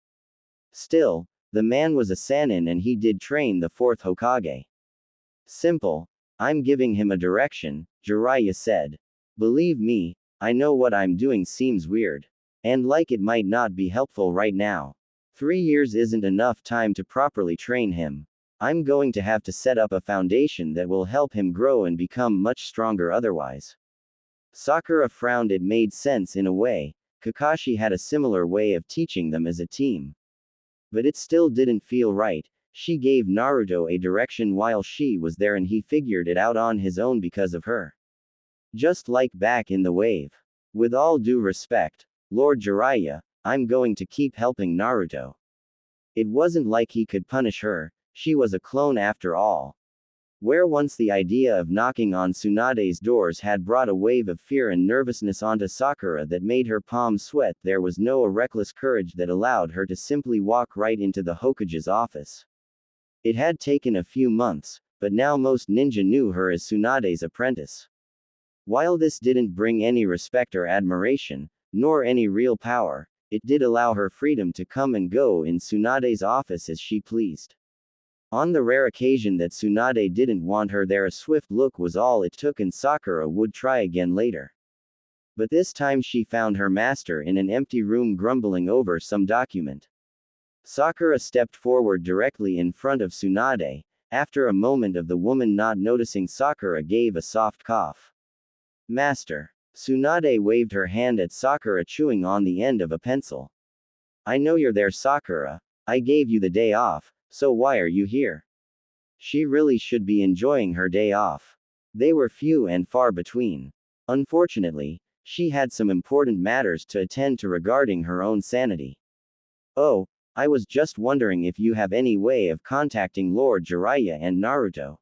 Still, the man was a Sannin and he did train the 4th Hokage. Simple. I'm giving him a direction, Jiraiya said. Believe me, I know what I'm doing seems weird. And like it might not be helpful right now. 3 years isn't enough time to properly train him. I'm going to have to set up a foundation that will help him grow and become much stronger otherwise. Sakura frowned. It made sense in a way. Kakashi had a similar way of teaching them as a team. But it still didn't feel right. She gave Naruto a direction while she was there and he figured it out on his own because of her. Just like back in the wave. With all due respect, Lord Jiraiya, I'm going to keep helping Naruto. It wasn't like he could punish her, she was a clone after all. Where once the idea of knocking on Tsunade's doors had brought a wave of fear and nervousness onto Sakura that made her palms sweat, there was no reckless courage that allowed her to simply walk right into the Hokage's office. It had taken a few months, but now most ninja knew her as Tsunade's apprentice. While this didn't bring any respect or admiration, nor any real power, it did allow her freedom to come and go in Tsunade's office as she pleased. On the rare occasion that Tsunade didn't want her there, a swift look was all it took and Sakura would try again later. But this time she found her master in an empty room grumbling over some document. Sakura stepped forward directly in front of Tsunade. After a moment of the woman not noticing, Sakura gave a soft cough. Master. Tsunade waved her hand at Sakura, chewing on the end of a pencil. I know you're there, Sakura. I gave you the day off. So why are you here? She really should be enjoying her day off. They were few and far between. Unfortunately, she had some important matters to attend to regarding her own sanity. Oh, I was just wondering if you have any way of contacting Lord Jiraiya and Naruto.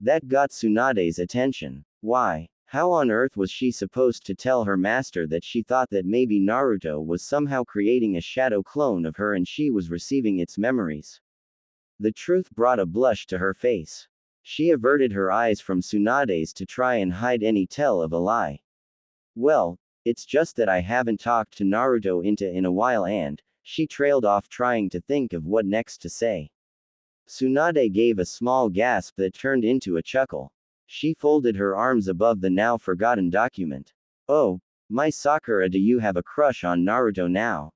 That got Tsunade's attention. Why? How on earth was she supposed to tell her master that she thought that maybe Naruto was somehow creating a shadow clone of her and she was receiving its memories? The truth brought a blush to her face. She averted her eyes from Tsunade's to try and hide any tell of a lie. Well, it's just that I haven't talked to Naruto in a while and, she trailed off trying to think of what next to say. Tsunade gave a small gasp that turned into a chuckle. She folded her arms above the now forgotten document. Oh, my Sakura, do you have a crush on Naruto now?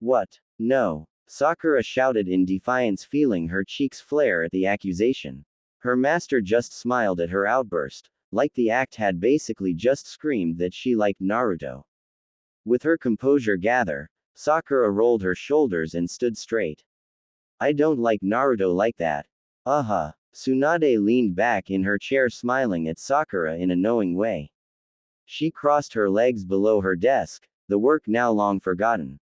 What? No. Sakura shouted in defiance, feeling her cheeks flare at the accusation. Her master just smiled at her outburst, like the act had basically just screamed that she liked Naruto. With her composure gathered, Sakura rolled her shoulders and stood straight. I don't like Naruto like that. Tsunade leaned back in her chair, smiling at Sakura in a knowing way. She crossed her legs below her desk, the work now long forgotten.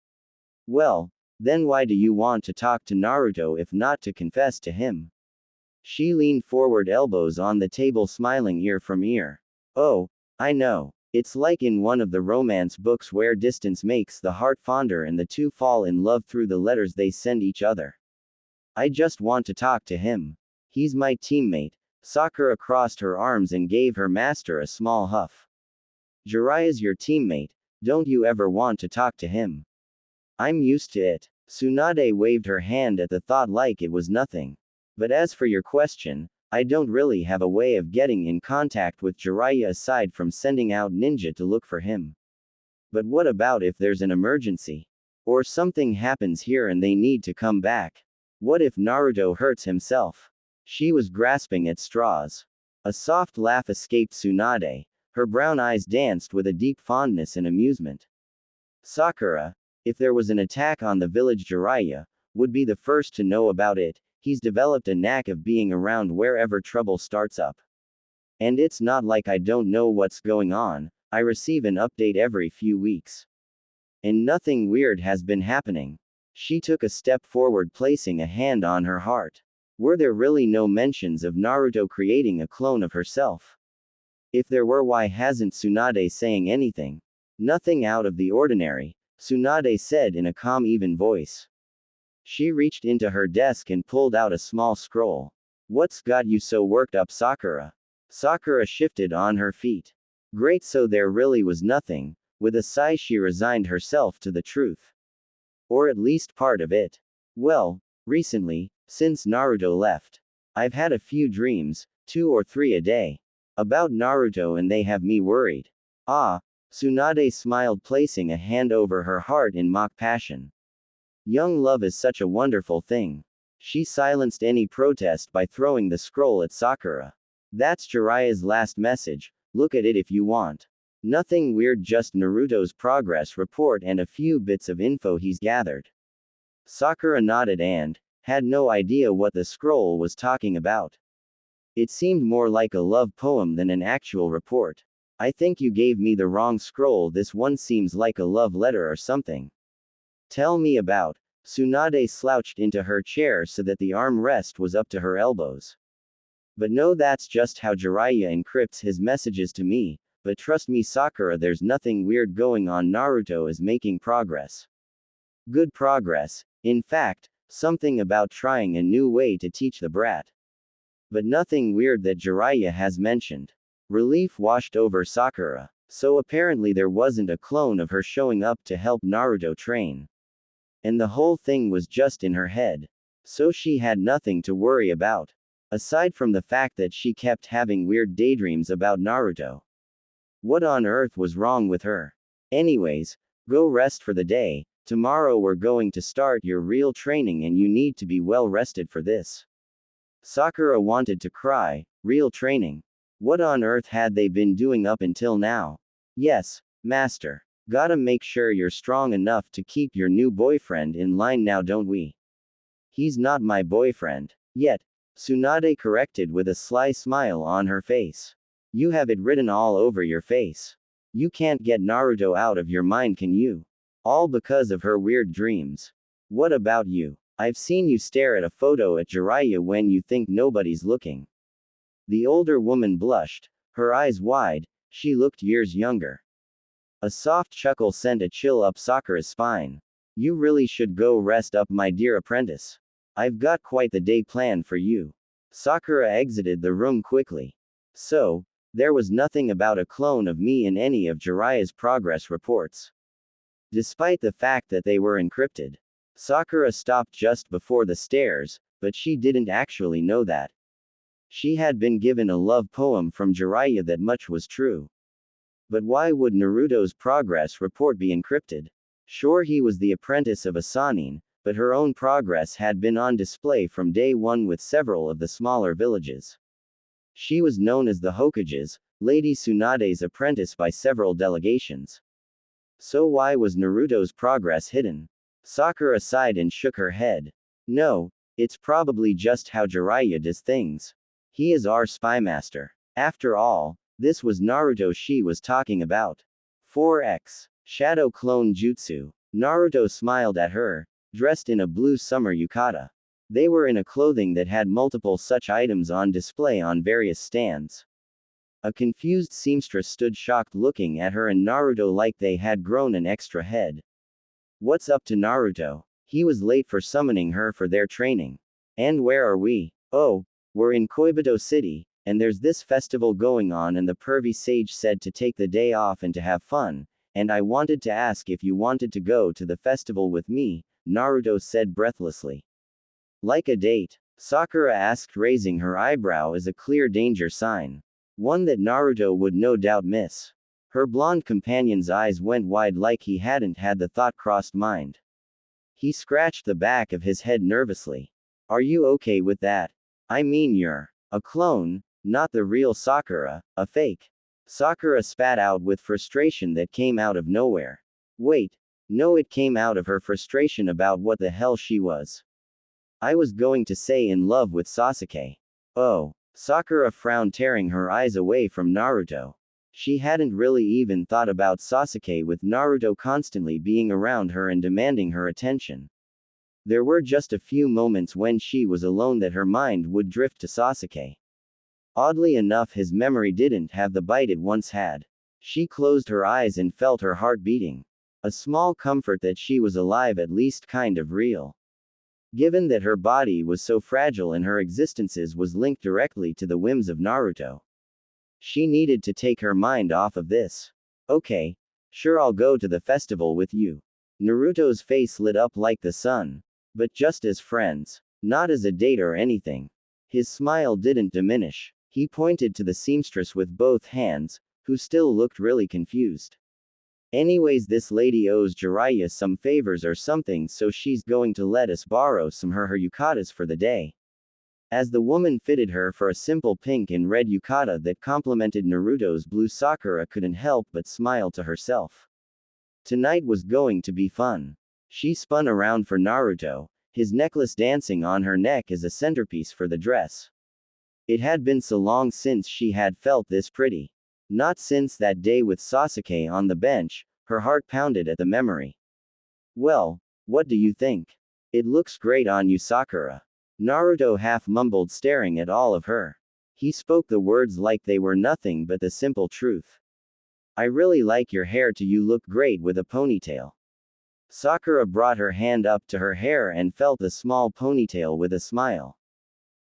Well, then why do you want to talk to Naruto if not to confess to him? She leaned forward, elbows on the table, smiling ear from ear. Oh, I know. It's like in one of the romance books where distance makes the heart fonder and the two fall in love through the letters they send each other. I just want to talk to him. He's my teammate. Sakura crossed her arms and gave her master a small huff. Jiraiya's your teammate. Don't you ever want to talk to him? I'm used to it. Tsunade waved her hand at the thought like it was nothing. But as for your question, I don't really have a way of getting in contact with Jiraiya aside from sending out ninja to look for him. But what about if there's an emergency? Or something happens here and they need to come back? What if Naruto hurts himself? She was grasping at straws. A soft laugh escaped Tsunade. Her brown eyes danced with a deep fondness and amusement. Sakura, if there was an attack on the village, Jiraiya would be the first to know about it. He's developed a knack of being around wherever trouble starts up. And it's not like I don't know what's going on, I receive an update every few weeks. And nothing weird has been happening. She took a step forward, placing a hand on her heart. Were there really no mentions of Naruto creating a clone of herself? If there were, why hasn't Tsunade saying anything? Nothing out of the ordinary, Tsunade said in a calm, even voice. She reached into her desk and pulled out a small scroll. What's got you so worked up, Sakura? Sakura shifted on her feet. Great, so there really was nothing. With a sigh, she resigned herself to the truth. Or at least part of it. Well, recently, since Naruto left, I've had a few dreams, 2 or 3 a day, about Naruto, and they have me worried. Ah, Tsunade smiled, placing a hand over her heart in mock passion. Young love is such a wonderful thing. She silenced any protest by throwing the scroll at Sakura. That's Jiraiya's last message, look at it if you want. Nothing weird, just Naruto's progress report and a few bits of info he's gathered. Sakura nodded and had no idea what the scroll was talking about. It seemed more like a love poem than an actual report. I think you gave me the wrong scroll, this one seems like a love letter or something. Tell me about. Tsunade slouched into her chair so that the armrest was up to her elbows. But no, that's just how Jiraiya encrypts his messages to me, but trust me, Sakura, there's nothing weird going on. Naruto is making progress. Good progress, in fact, something about trying a new way to teach the brat. But nothing weird that Jiraiya has mentioned. Relief washed over Sakura. So apparently there wasn't a clone of her showing up to help Naruto train. And the whole thing was just in her head. So she had nothing to worry about. Aside from the fact that she kept having weird daydreams about Naruto. What on earth was wrong with her? Anyways, go rest for the day. Tomorrow we're going to start your real training and you need to be well rested for this. Sakura wanted to cry. Real training? What on earth had they been doing up until now? Yes, master. Gotta make sure you're strong enough to keep your new boyfriend in line now, don't we? He's not my boyfriend. Yet, Tsunade corrected with a sly smile on her face. You have it written all over your face. You can't get Naruto out of your mind, can you? All because of her weird dreams. What about you? I've seen you stare at a photo at Jiraiya when you think nobody's looking. The older woman blushed, her eyes wide, she looked years younger. A soft chuckle sent a chill up Sakura's spine. You really should go rest up, my dear apprentice. I've got quite the day planned for you. Sakura exited the room quickly. So, there was nothing about a clone of me in any of Jiraiya's progress reports. Despite the fact that they were encrypted. Sakura stopped just before the stairs, but she didn't actually know that. She had been given a love poem from Jiraiya, that much was true. But why would Naruto's progress report be encrypted? Sure, he was the apprentice of a Sannin, but her own progress had been on display from day one with several of the smaller villages. She was known as the Hokages, Lady Tsunade's apprentice by several delegations. So why was Naruto's progress hidden? Sakura sighed and shook her head. No, it's probably just how Jiraiya does things. He is our spymaster. After all, this was Naruto she was talking about. 4x. Shadow Clone Jutsu. Naruto smiled at her, dressed in a blue summer yukata. They were in a clothing that had multiple such items on display on various stands. A confused seamstress stood shocked looking at her and Naruto like they had grown an extra head. What's up to Naruto? He was late for summoning her for their training. And where are we? Oh, we're in Koibito City, and there's this festival going on and the pervy sage said to take the day off and to have fun, And I wanted to ask if you wanted to go to the festival with me, Naruto said breathlessly. Like a date? Sakura asked, raising her eyebrow as a clear danger sign. One that Naruto would no doubt miss. Her blonde companion's eyes went wide like he hadn't had the thought crossed mind. He scratched the back of his head nervously. Are you okay with that? I mean, you're a clone, not the real Sakura, a fake. Sakura spat out with frustration that came out of nowhere. Wait. No, it came out of her frustration about what the hell she was. I was going to say in love with Sasuke. Oh. Sakura frowned, tearing her eyes away from Naruto. She hadn't really even thought about Sasuke, with Naruto constantly being around her and demanding her attention. There were just a few moments when she was alone that her mind would drift to Sasuke. Oddly enough, his memory didn't have the bite it once had. She closed her eyes and felt her heart beating. A small comfort that she was alive, at least kind of real. Given that her body was so fragile and her existences was linked directly to the whims of Naruto. She needed to take her mind off of this. Okay. Sure, I'll go to the festival with you. Naruto's face lit up like the sun. But just as friends. Not as a date or anything. His smile didn't diminish. He pointed to the seamstress with both hands, who still looked really confused. Anyways, this lady owes Jiraiya some favors or something, so she's going to let us borrow some her yukatas for the day. As the woman fitted her for a simple pink and red yukata that complemented Naruto's blue, Sakura couldn't help but smile to herself. Tonight was going to be fun. She spun around for Naruto, his necklace dancing on her neck as a centerpiece for the dress. It had been so long since she had felt this pretty. Not since that day with Sasuke on the bench. Her heart pounded at the memory. Well, what do you think? It looks great on you, Sakura. Naruto half mumbled, staring at all of her. He spoke the words like they were nothing but the simple truth. I really like your hair too, you look great with a ponytail. Sakura brought her hand up to her hair and felt a small ponytail with a smile.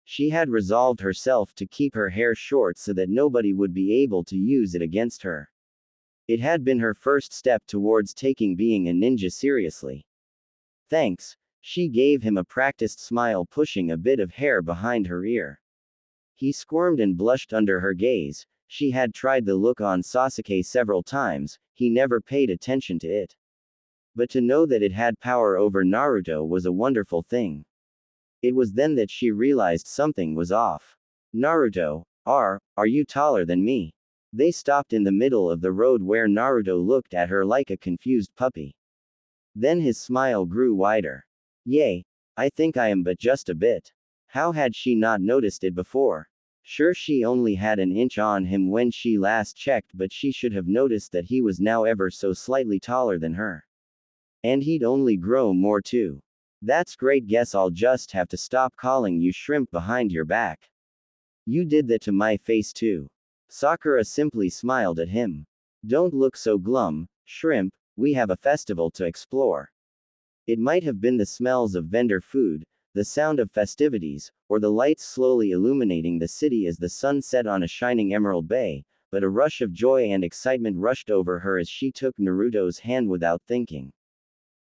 She had resolved herself to keep her hair short so that nobody would be able to use it against her. It had been her first step towards taking being a ninja seriously. Thanks. She gave him a practiced smile, pushing a bit of hair behind her ear. He squirmed and blushed under her gaze. She had tried the look on Sasuke several times, he never paid attention to it. But to know that it had power over Naruto was a wonderful thing. It was then that she realized something was off. Naruto, are you taller than me? They stopped in the middle of the road where Naruto looked at her like a confused puppy. Then his smile grew wider. Yay. I think I am, but just a bit. How had she not noticed it before? Sure, she only had an inch on him when she last checked, but she should have noticed that he was now ever so slightly taller than her. And he'd only grow more too. That's great. Guess I'll just have to stop calling you shrimp behind your back. You did that to my face too. Sakura simply smiled at him. Don't look so glum, shrimp, we have a festival to explore. It might have been the smells of vendor food, the sound of festivities, or the lights slowly illuminating the city as the sun set on a shining emerald bay, but a rush of joy and excitement rushed over her as she took Naruto's hand without thinking.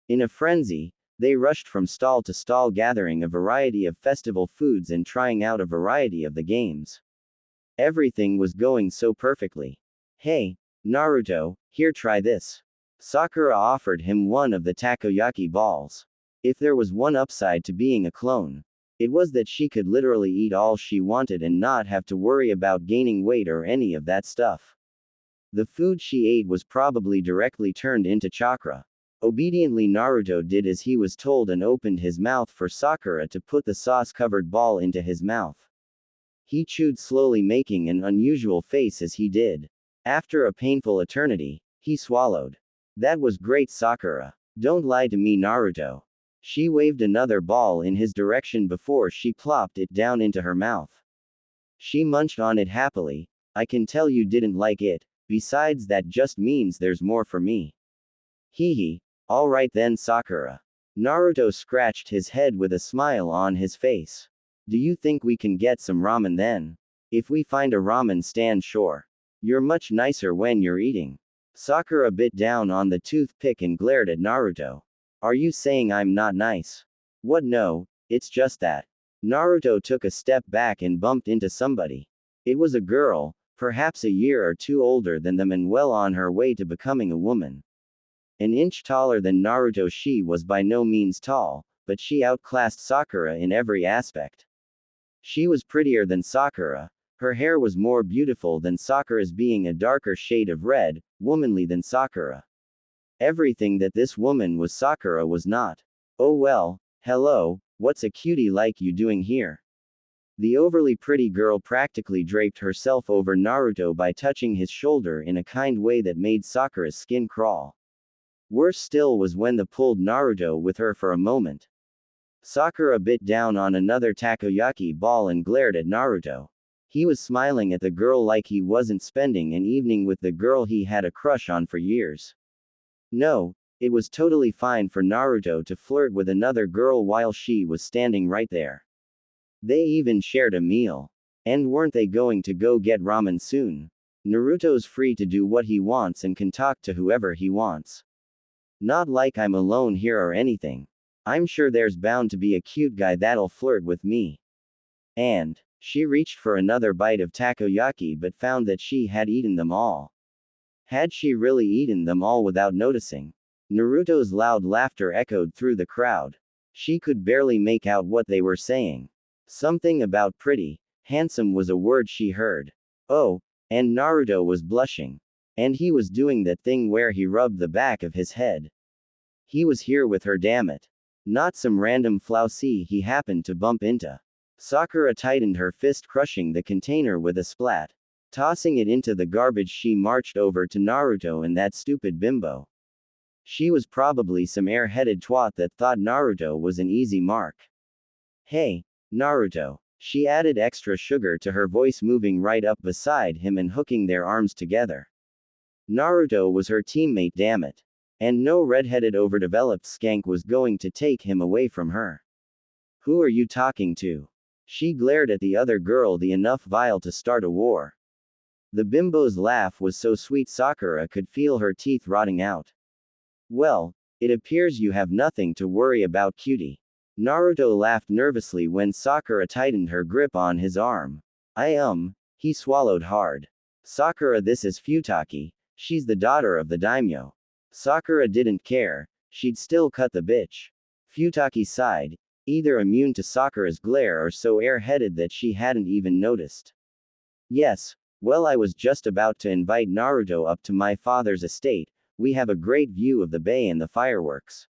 In a frenzy, they rushed from stall to stall, gathering a variety of festival foods and trying out a variety of the games. Everything was going so perfectly. Hey, Naruto, here, try this. Sakura offered him one of the takoyaki balls. If there was one upside to being a clone, it was that she could literally eat all she wanted and not have to worry about gaining weight or any of that stuff. The food she ate was probably directly turned into chakra. Obediently, Naruto did as he was told and opened his mouth for Sakura to put the sauce-covered ball into his mouth. He chewed slowly, making an unusual face as he did. After a painful eternity, he swallowed. That was great, Sakura. Don't lie to me, Naruto. She waved another ball in his direction before she plopped it down into her mouth. She munched on it happily. I can tell you didn't like it, besides that just means there's more for me. Hee hee. Alright then, Sakura. Naruto scratched his head with a smile on his face. Do you think we can get some ramen then? If we find a ramen stand, sure. You're much nicer when you're eating. Sakura bit down on the toothpick and glared at Naruto. Are you saying I'm not nice? What? No, it's just that. Naruto took a step back and bumped into somebody. It was a girl, perhaps a year or two older than them and well on her way to becoming a woman. An inch taller than Naruto, she was by no means tall, but she outclassed Sakura in every aspect. She was prettier than Sakura. Her hair was more beautiful than Sakura's, being a darker shade of red, womanly than Sakura. Everything that this woman was, Sakura was not. Oh well, hello, what's a cutie like you doing here? The overly pretty girl practically draped herself over Naruto by touching his shoulder in a kind way that made Sakura's skin crawl. Worse still was when they pulled Naruto with her for a moment. Sakura bit down on another takoyaki ball and glared at Naruto. He was smiling at the girl like he wasn't spending an evening with the girl he had a crush on for years. No, it was totally fine for Naruto to flirt with another girl while she was standing right there. They even shared a meal. And weren't they going to go get ramen soon? Naruto's free to do what he wants and can talk to whoever he wants. Not like I'm alone here or anything. I'm sure there's bound to be a cute guy that'll flirt with me. And she reached for another bite of takoyaki but found that she had eaten them all. Had she really eaten them all without noticing? Naruto's loud laughter echoed through the crowd. She could barely make out what they were saying. Something about pretty, handsome was a word she heard. Oh, and Naruto was blushing. And he was doing that thing where he rubbed the back of his head. He was here with her, damn it. Not some random flousy he happened to bump into. Sakura tightened her fist, crushing the container with a splat. Tossing it into the garbage, she marched over to Naruto and that stupid bimbo. She was probably some airheaded twat that thought Naruto was an easy mark. Hey, Naruto. She added extra sugar to her voice, moving right up beside him and hooking their arms together. Naruto was her teammate, damn it. And no redheaded overdeveloped skank was going to take him away from her. Who are you talking to? She glared at the other girl, the enough vile to start a war. The bimbo's laugh was so sweet Sakura could feel her teeth rotting out. Well, it appears you have nothing to worry about, cutie. Naruto laughed nervously when Sakura tightened her grip on his arm. He swallowed hard. Sakura, this is Futaki. She's the daughter of the daimyo. Sakura didn't care. She'd still cut the bitch. Futaki sighed, either immune to Sakura's glare or so airheaded that she hadn't even noticed. Yes, well, I was just about to invite Naruto up to my father's estate. We have a great view of the bay and the fireworks.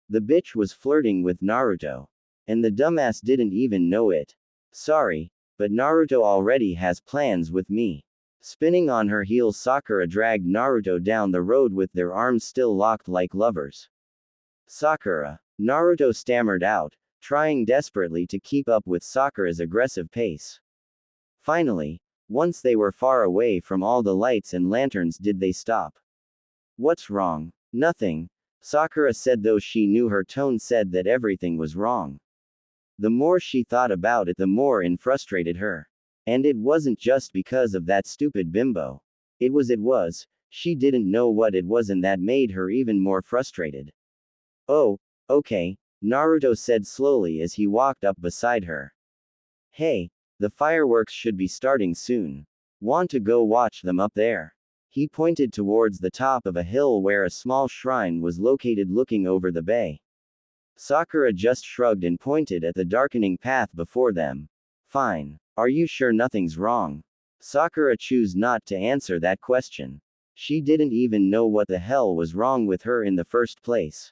The bitch was flirting with Naruto. And the dumbass didn't even know it. Sorry, but Naruto already has plans with me. Spinning on her heels, Sakura dragged Naruto down the road with their arms still locked like lovers. Sakura. Naruto stammered out, trying desperately to keep up with Sakura's aggressive pace. Finally, once they were far away from all the lights and lanterns, did they stop. What's wrong? Nothing, Sakura said, though she knew her tone said that everything was wrong. The more she thought about it, the more it frustrated her. And it wasn't just because of that stupid bimbo. It was, she didn't know what it was, and that made her even more frustrated. Oh, okay, Naruto said slowly as he walked up beside her. Hey, the fireworks should be starting soon. Want to go watch them up there? He pointed towards the top of a hill where a small shrine was located looking over the bay. Sakura just shrugged and pointed at the darkening path before them. Fine. Are you sure nothing's wrong? Sakura chose not to answer that question. She didn't even know what the hell was wrong with her in the first place.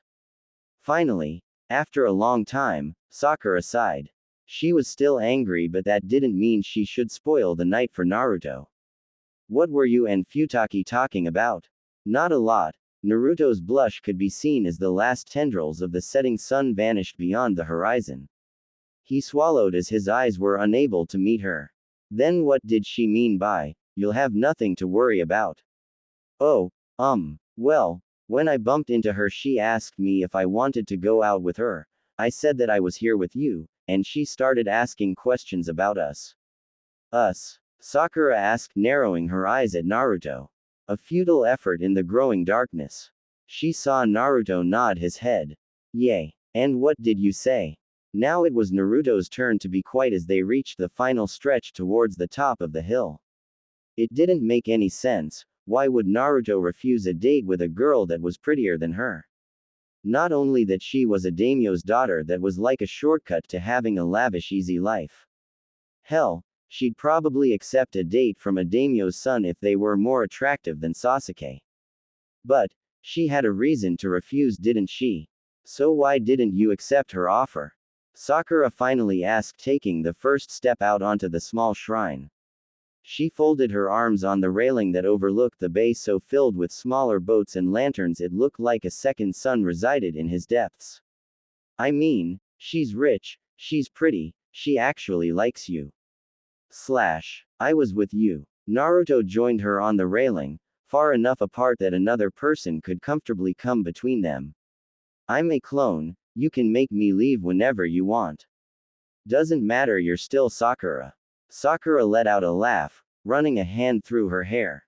Finally, after a long time, Sakura sighed. She was still angry, but that didn't mean she should spoil the night for Naruto. What were you and Futaki talking about? Not a lot. Naruto's blush could be seen as the last tendrils of the setting sun vanished beyond the horizon. He swallowed as his eyes were unable to meet her. Then what did she mean by, "You'll have nothing to worry about"? Oh, well, when I bumped into her, she asked me if I wanted to go out with her. I said that I was here with you, and she started asking questions about us. Us? Sakura asked, narrowing her eyes at Naruto. A futile effort in the growing darkness. She saw Naruto nod his head. Yay. And what did you say? Now it was Naruto's turn to be quiet as they reached the final stretch towards the top of the hill. It didn't make any sense. Why would Naruto refuse a date with a girl that was prettier than her? Not only that she was a daimyo's daughter, that was like a shortcut to having a lavish easy life. Hell, she'd probably accept a date from a daimyo's son if they were more attractive than Sasuke. But, she had a reason to refuse, didn't she? So why didn't you accept her offer? Sakura finally asked, taking the first step out onto the small shrine. She folded her arms on the railing that overlooked the bay, so filled with smaller boats and lanterns it looked like a second sun resided in his depths. I mean, she's rich, she's pretty, she actually likes you. I was with you. Naruto joined her on the railing, far enough apart that another person could comfortably come between them. I'm a clone, you can make me leave whenever you want. Doesn't matter, you're still Sakura. Sakura let out a laugh, running a hand through her hair.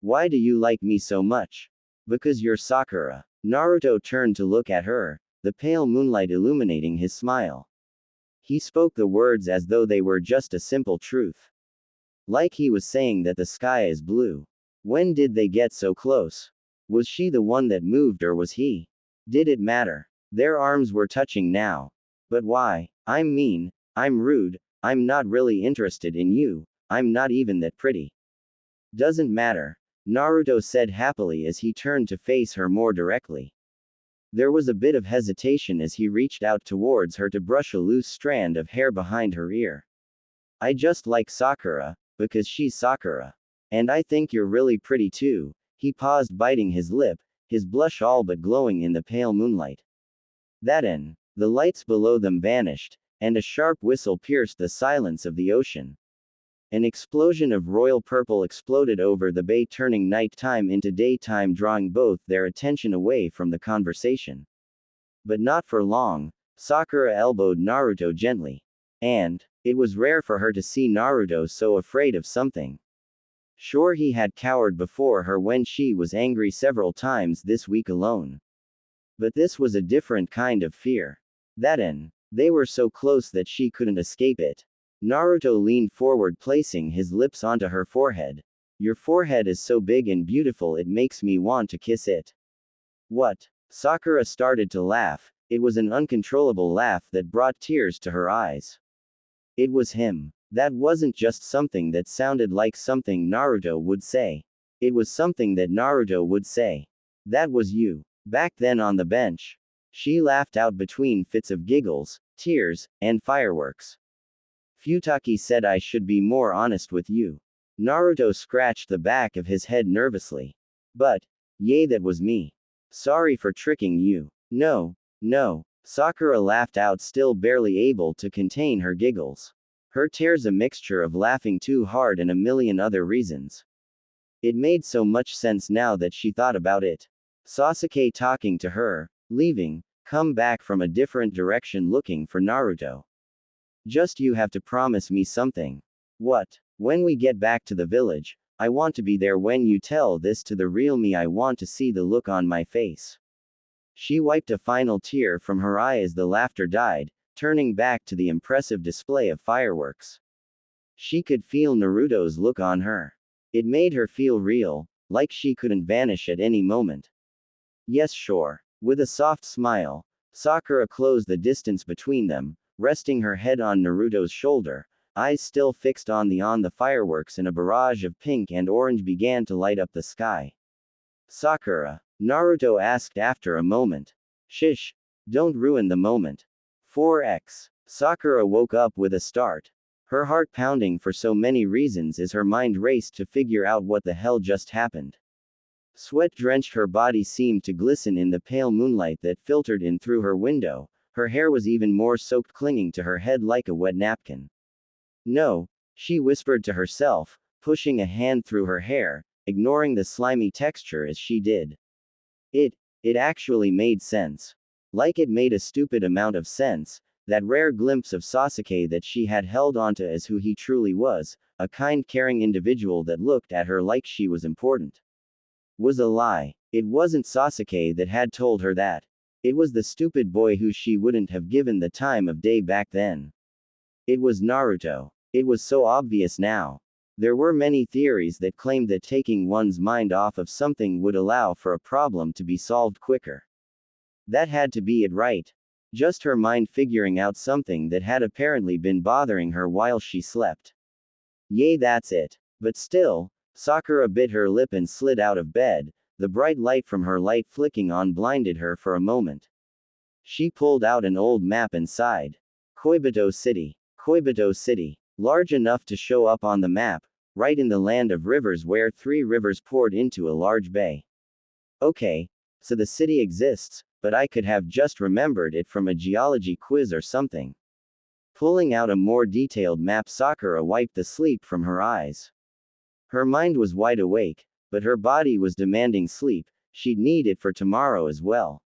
Why do you like me so much? Because you're Sakura. Naruto turned to look at her, the pale moonlight illuminating his smile. He spoke the words as though they were just a simple truth. Like he was saying that the sky is blue. When did they get so close? Was she the one that moved, or was he? Did it matter? Their arms were touching now. But why? I'm mean, I'm rude, I'm not really interested in you, I'm not even that pretty. Doesn't matter, Naruto said happily as he turned to face her more directly. There was a bit of hesitation as he reached out towards her to brush a loose strand of hair behind her ear. I just like Sakura, because she's Sakura. And I think you're really pretty too. He paused, biting his lip, his blush all but glowing in the pale moonlight. Then, the lights below them vanished, and a sharp whistle pierced the silence of the ocean. An explosion of royal purple exploded over the bay, turning nighttime into daytime, drawing both their attention away from the conversation. But not for long. Sakura elbowed Naruto gently. And, it was rare for her to see Naruto so afraid of something. Sure, he had cowered before her when she was angry several times this week alone. But this was a different kind of fear. They were so close that she couldn't escape it. Naruto leaned forward, placing his lips onto her forehead. Your forehead is so big and beautiful, it makes me want to kiss it. What? Sakura started to laugh. It was an uncontrollable laugh that brought tears to her eyes. It was him. That wasn't just something that sounded like something Naruto would say. It was something that Naruto would say. That was you. Back then on the bench. She laughed out between fits of giggles, tears, and fireworks. Futaki said I should be more honest with you. Naruto scratched the back of his head nervously. But, yay, that was me. Sorry for tricking you. No. Sakura laughed out, still barely able to contain her giggles. Her tears a mixture of laughing too hard and a million other reasons. It made so much sense now that she thought about it. Sasuke talking to her, leaving, come back from a different direction looking for Naruto. Just you have to promise me something. What? When we get back to the village, I want to be there when you tell this to the real me. I want to see the look on my face. She wiped a final tear from her eye as the laughter died, turning back to the impressive display of fireworks. She could feel Naruto's look on her. It made her feel real, like she couldn't vanish at any moment. Yes, sure. With a soft smile, Sakura closed the distance between them, resting her head on Naruto's shoulder, eyes still fixed on the fireworks, and a barrage of pink and orange began to light up the sky. Sakura, Naruto asked after a moment. Shish. Don't ruin the moment. 4x. Sakura woke up with a start. Her heart pounding for so many reasons as her mind raced to figure out what the hell just happened. Sweat drenched her body, seemed to glisten in the pale moonlight that filtered in through her window. Her hair was even more soaked, clinging to her head like a wet napkin. No, she whispered to herself, pushing a hand through her hair, ignoring the slimy texture as she did. It actually made sense. Like it made a stupid amount of sense, that rare glimpse of Sasuke that she had held onto as who he truly was, a kind, caring individual that looked at her like she was important. was a lie. It wasn't Sasuke that had told her that. It was the stupid boy who she wouldn't have given the time of day back then. It was Naruto. It was so obvious now. There were many theories that claimed that taking one's mind off of something would allow for a problem to be solved quicker. That had to be it, right? Just her mind figuring out something that had apparently been bothering her while she slept. Yay, that's it. But still, Sakura bit her lip and slid out of bed. The bright light from her light flicking on blinded her for a moment. She pulled out an old map and sighed. Koibito City. Koibito City. Large enough to show up on the map, right in the land of rivers where 3 rivers poured into a large bay. Okay, so the city exists, but I could have just remembered it from a geology quiz or something. Pulling out a more detailed map, Sakura wiped the sleep from her eyes. Her mind was wide awake, but her body was demanding sleep. She'd need it for tomorrow as well.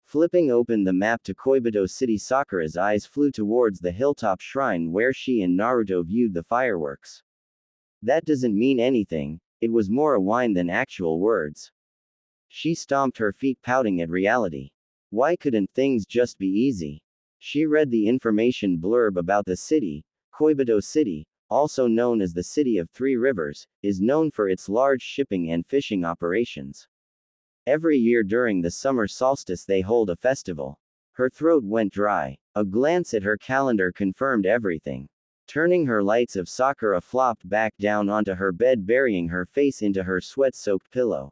Flipping open the map to Koibito City, Sakura's eyes flew towards the hilltop shrine where she and Naruto viewed the fireworks. That doesn't mean anything, it was more a whine than actual words. She stomped her feet, pouting at reality. Why couldn't things just be easy? She read the information blurb about the city. Koibito City, also known as the City of 3 Rivers, is known for its large shipping and fishing operations. Every year during the summer solstice they hold a festival. Her throat went dry. A glance at her calendar confirmed everything. Turning her lights of Sakura flopped back down onto her bed, burying her face into her sweat-soaked pillow.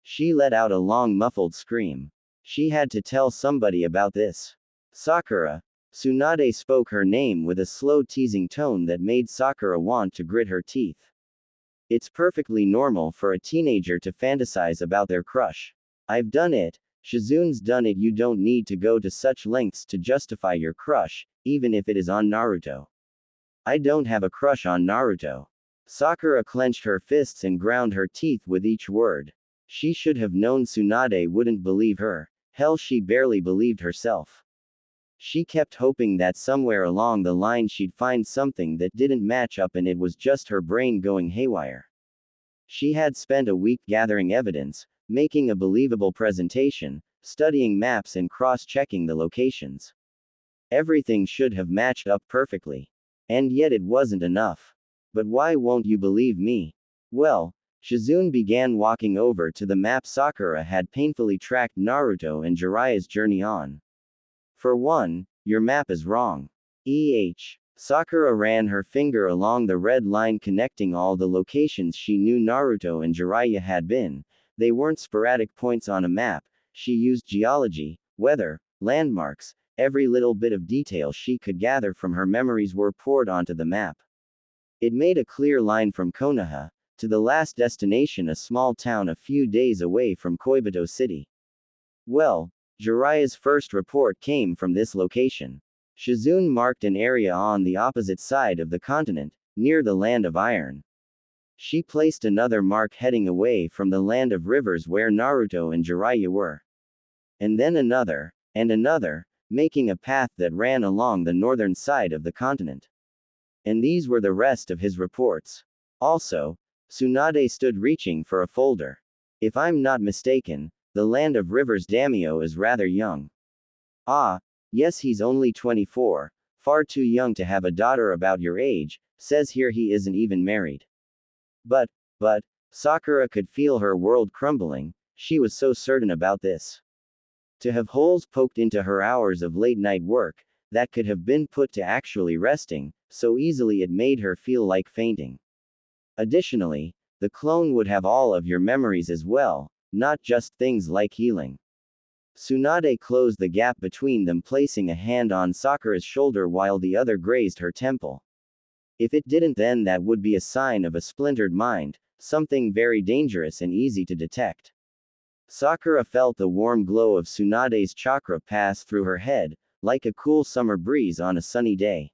She let out a long muffled scream. She had to tell somebody about this. Sakura. Tsunade spoke her name with a slow teasing tone that made Sakura want to grit her teeth. It's perfectly normal for a teenager to fantasize about their crush. I've done it. Shizune's done it. You don't need to go to such lengths to justify your crush, even if it is on Naruto. I don't have a crush on Naruto. Sakura clenched her fists and ground her teeth with each word. She should have known Tsunade wouldn't believe her. Hell, she barely believed herself. She kept hoping that somewhere along the line she'd find something that didn't match up, and it was just her brain going haywire. She had spent a week gathering evidence, making a believable presentation, studying maps and cross-checking the locations. Everything should have matched up perfectly. And yet it wasn't enough. But why won't you believe me? Well, Shizune began walking over to the map Sakura had painfully tracked Naruto and Jiraiya's journey on. For one, your map is wrong. Sakura ran her finger along the red line connecting all the locations she knew Naruto and Jiraiya had been. They weren't sporadic points on a map. She used geology, weather, landmarks. Every little bit of detail she could gather from her memories were poured onto the map. It made a clear line from Konoha to the last destination, a small town a few days away from Koibito City. Well, Jiraiya's first report came from this location. Shizune marked an area on the opposite side of the continent, near the Land of Iron. She placed another mark heading away from the Land of Rivers where Naruto and Jiraiya were. And then another, and another, making a path that ran along the northern side of the continent. And these were the rest of his reports. Also, Tsunade stood reaching for a folder. If I'm not mistaken, the Land of Rivers daimyo is rather young. Ah, yes, he's only 24, far too young to have a daughter about your age. Says here he isn't even married. But, Sakura could feel her world crumbling. She was so certain about this. To have holes poked into her hours of late night work, that could have been put to actually resting, so easily it made her feel like fainting. Additionally, the clone would have all of your memories as well, not just things like healing. Tsunade closed the gap between them, placing a hand on Sakura's shoulder while the other grazed her temple. If it didn't, then that would be a sign of a splintered mind, something very dangerous and easy to detect. Sakura felt the warm glow of Tsunade's chakra pass through her head, like a cool summer breeze on a sunny day.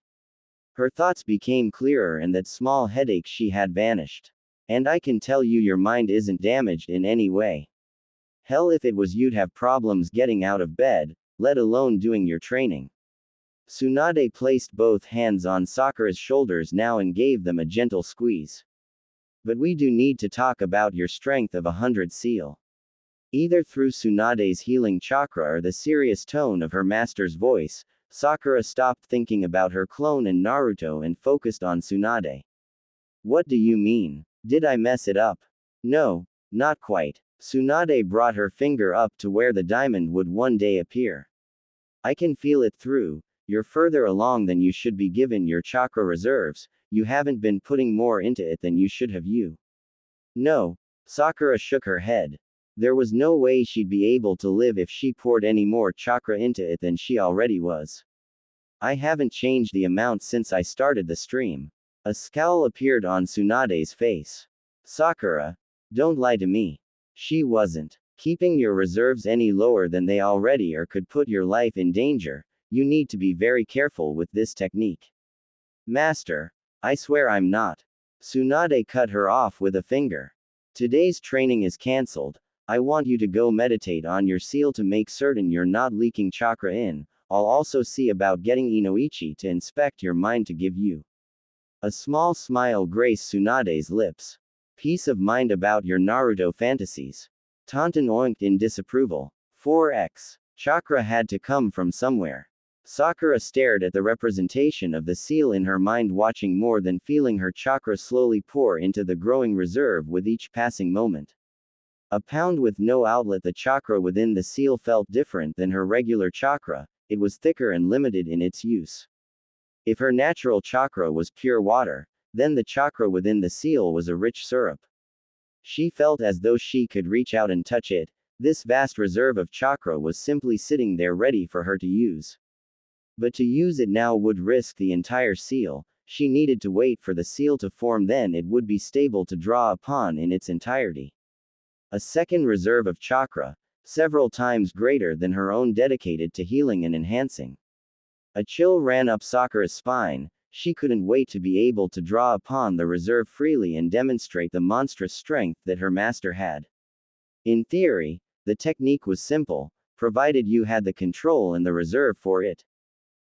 Her thoughts became clearer and that small headache she had vanished. And I can tell you your mind isn't damaged in any way. Hell, if it was, you'd have problems getting out of bed, let alone doing your training. Tsunade placed both hands on Sakura's shoulders now and gave them a gentle squeeze. But we do need to talk about your strength of 100 seal. Either through Tsunade's healing chakra or the serious tone of her master's voice, Sakura stopped thinking about her clone and Naruto and focused on Tsunade. What do you mean? Did I mess it up? No, not quite. Tsunade brought her finger up to where the diamond would one day appear. I can feel it through. You're further along than you should be given your chakra reserves, you haven't been putting more into it than you should have you. No. Sakura shook her head. There was no way she'd be able to live if she poured any more chakra into it than she already was. I haven't changed the amount since I started the stream. A scowl appeared on Tsunade's face. Sakura, don't lie to me. She wasn't keeping your reserves any lower than they already are could put your life in danger. You need to be very careful with this technique. Master, I swear I'm not. Tsunade cut her off with a finger. Today's training is cancelled. I want you to go meditate on your seal to make certain you're not leaking chakra in. I'll also see about getting Inoichi to inspect your mind to give you. A small smile graced Tsunade's lips. Peace of mind about your Naruto fantasies. Taunton oinked in disapproval. 4x. Chakra had to come from somewhere. Sakura stared at the representation of the seal in her mind, watching more than feeling her chakra slowly pour into the growing reserve with each passing moment. A pound with no outlet. The chakra within the seal felt different than her regular chakra, it was thicker and limited in its use. If her natural chakra was pure water, then the chakra within the seal was a rich syrup. She felt as though she could reach out and touch it. This vast reserve of chakra was simply sitting there ready for her to use. But to use it now would risk the entire seal. She needed to wait for the seal to form, then it would be stable to draw upon in its entirety. A second reserve of chakra, several times greater than her own, dedicated to healing and enhancing. A chill ran up Sakura's spine. She couldn't wait to be able to draw upon the reserve freely and demonstrate the monstrous strength that her master had. In theory, the technique was simple, provided you had the control and the reserve for it.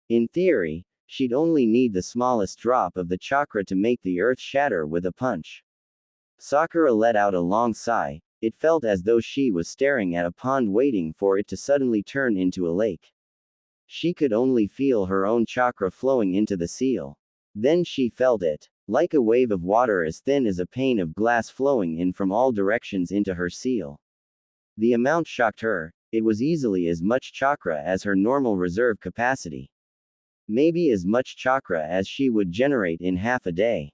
In theory, she'd only need the smallest drop of the chakra to make the earth shatter with a punch. Sakura let out a long sigh. It felt as though she was staring at a pond waiting for it to suddenly turn into a lake. She could only feel her own chakra flowing into the seal. Then she felt it, like a wave of water as thin as a pane of glass flowing in from all directions into her seal. The amount shocked her. It was easily as much chakra as her normal reserve capacity. Maybe as much chakra as she would generate in half a day.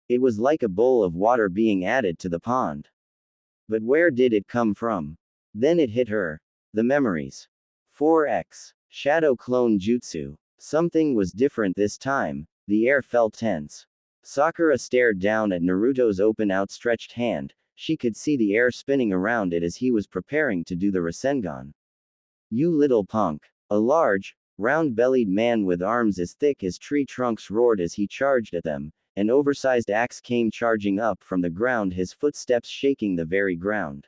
It was like a bowl of water being added to the pond. But where did it come from? Then it hit her. The memories. 4x. Shadow clone jutsu. Something was different this time. The air felt tense. Sakura stared down at Naruto's open outstretched hand. She could see the air spinning around it as he was preparing to do the Rasengan. You little punk. A large, round-bellied man with arms as thick as tree trunks roared as he charged at them. An oversized axe came charging up from the ground, his footsteps shaking the very ground.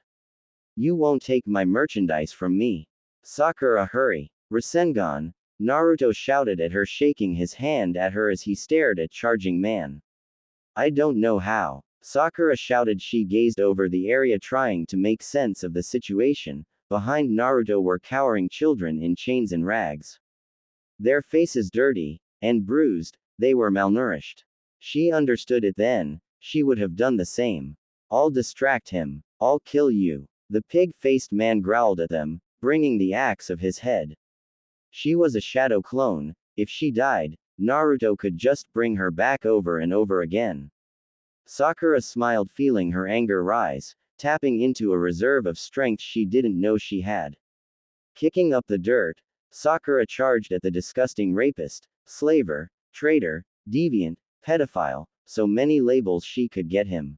You won't take my merchandise from me. Sakura, hurry. Rasengan. Naruto shouted at her, shaking his hand at her as he stared at charging man. I don't know how. Sakura shouted. She gazed over the area trying to make sense of the situation. Behind Naruto were cowering children in chains and rags. Their faces dirty and bruised, they were malnourished. She understood it then, she would have done the same. I'll distract him. I'll kill you. The pig-faced man growled at them, bringing the axe of his head. She was a shadow clone. If she died, Naruto could just bring her back over and over again. Sakura smiled, feeling her anger rise, tapping into a reserve of strength she didn't know she had. Kicking up the dirt, Sakura charged at the disgusting rapist, slaver, traitor, deviant, pedophile, so many labels she could get him.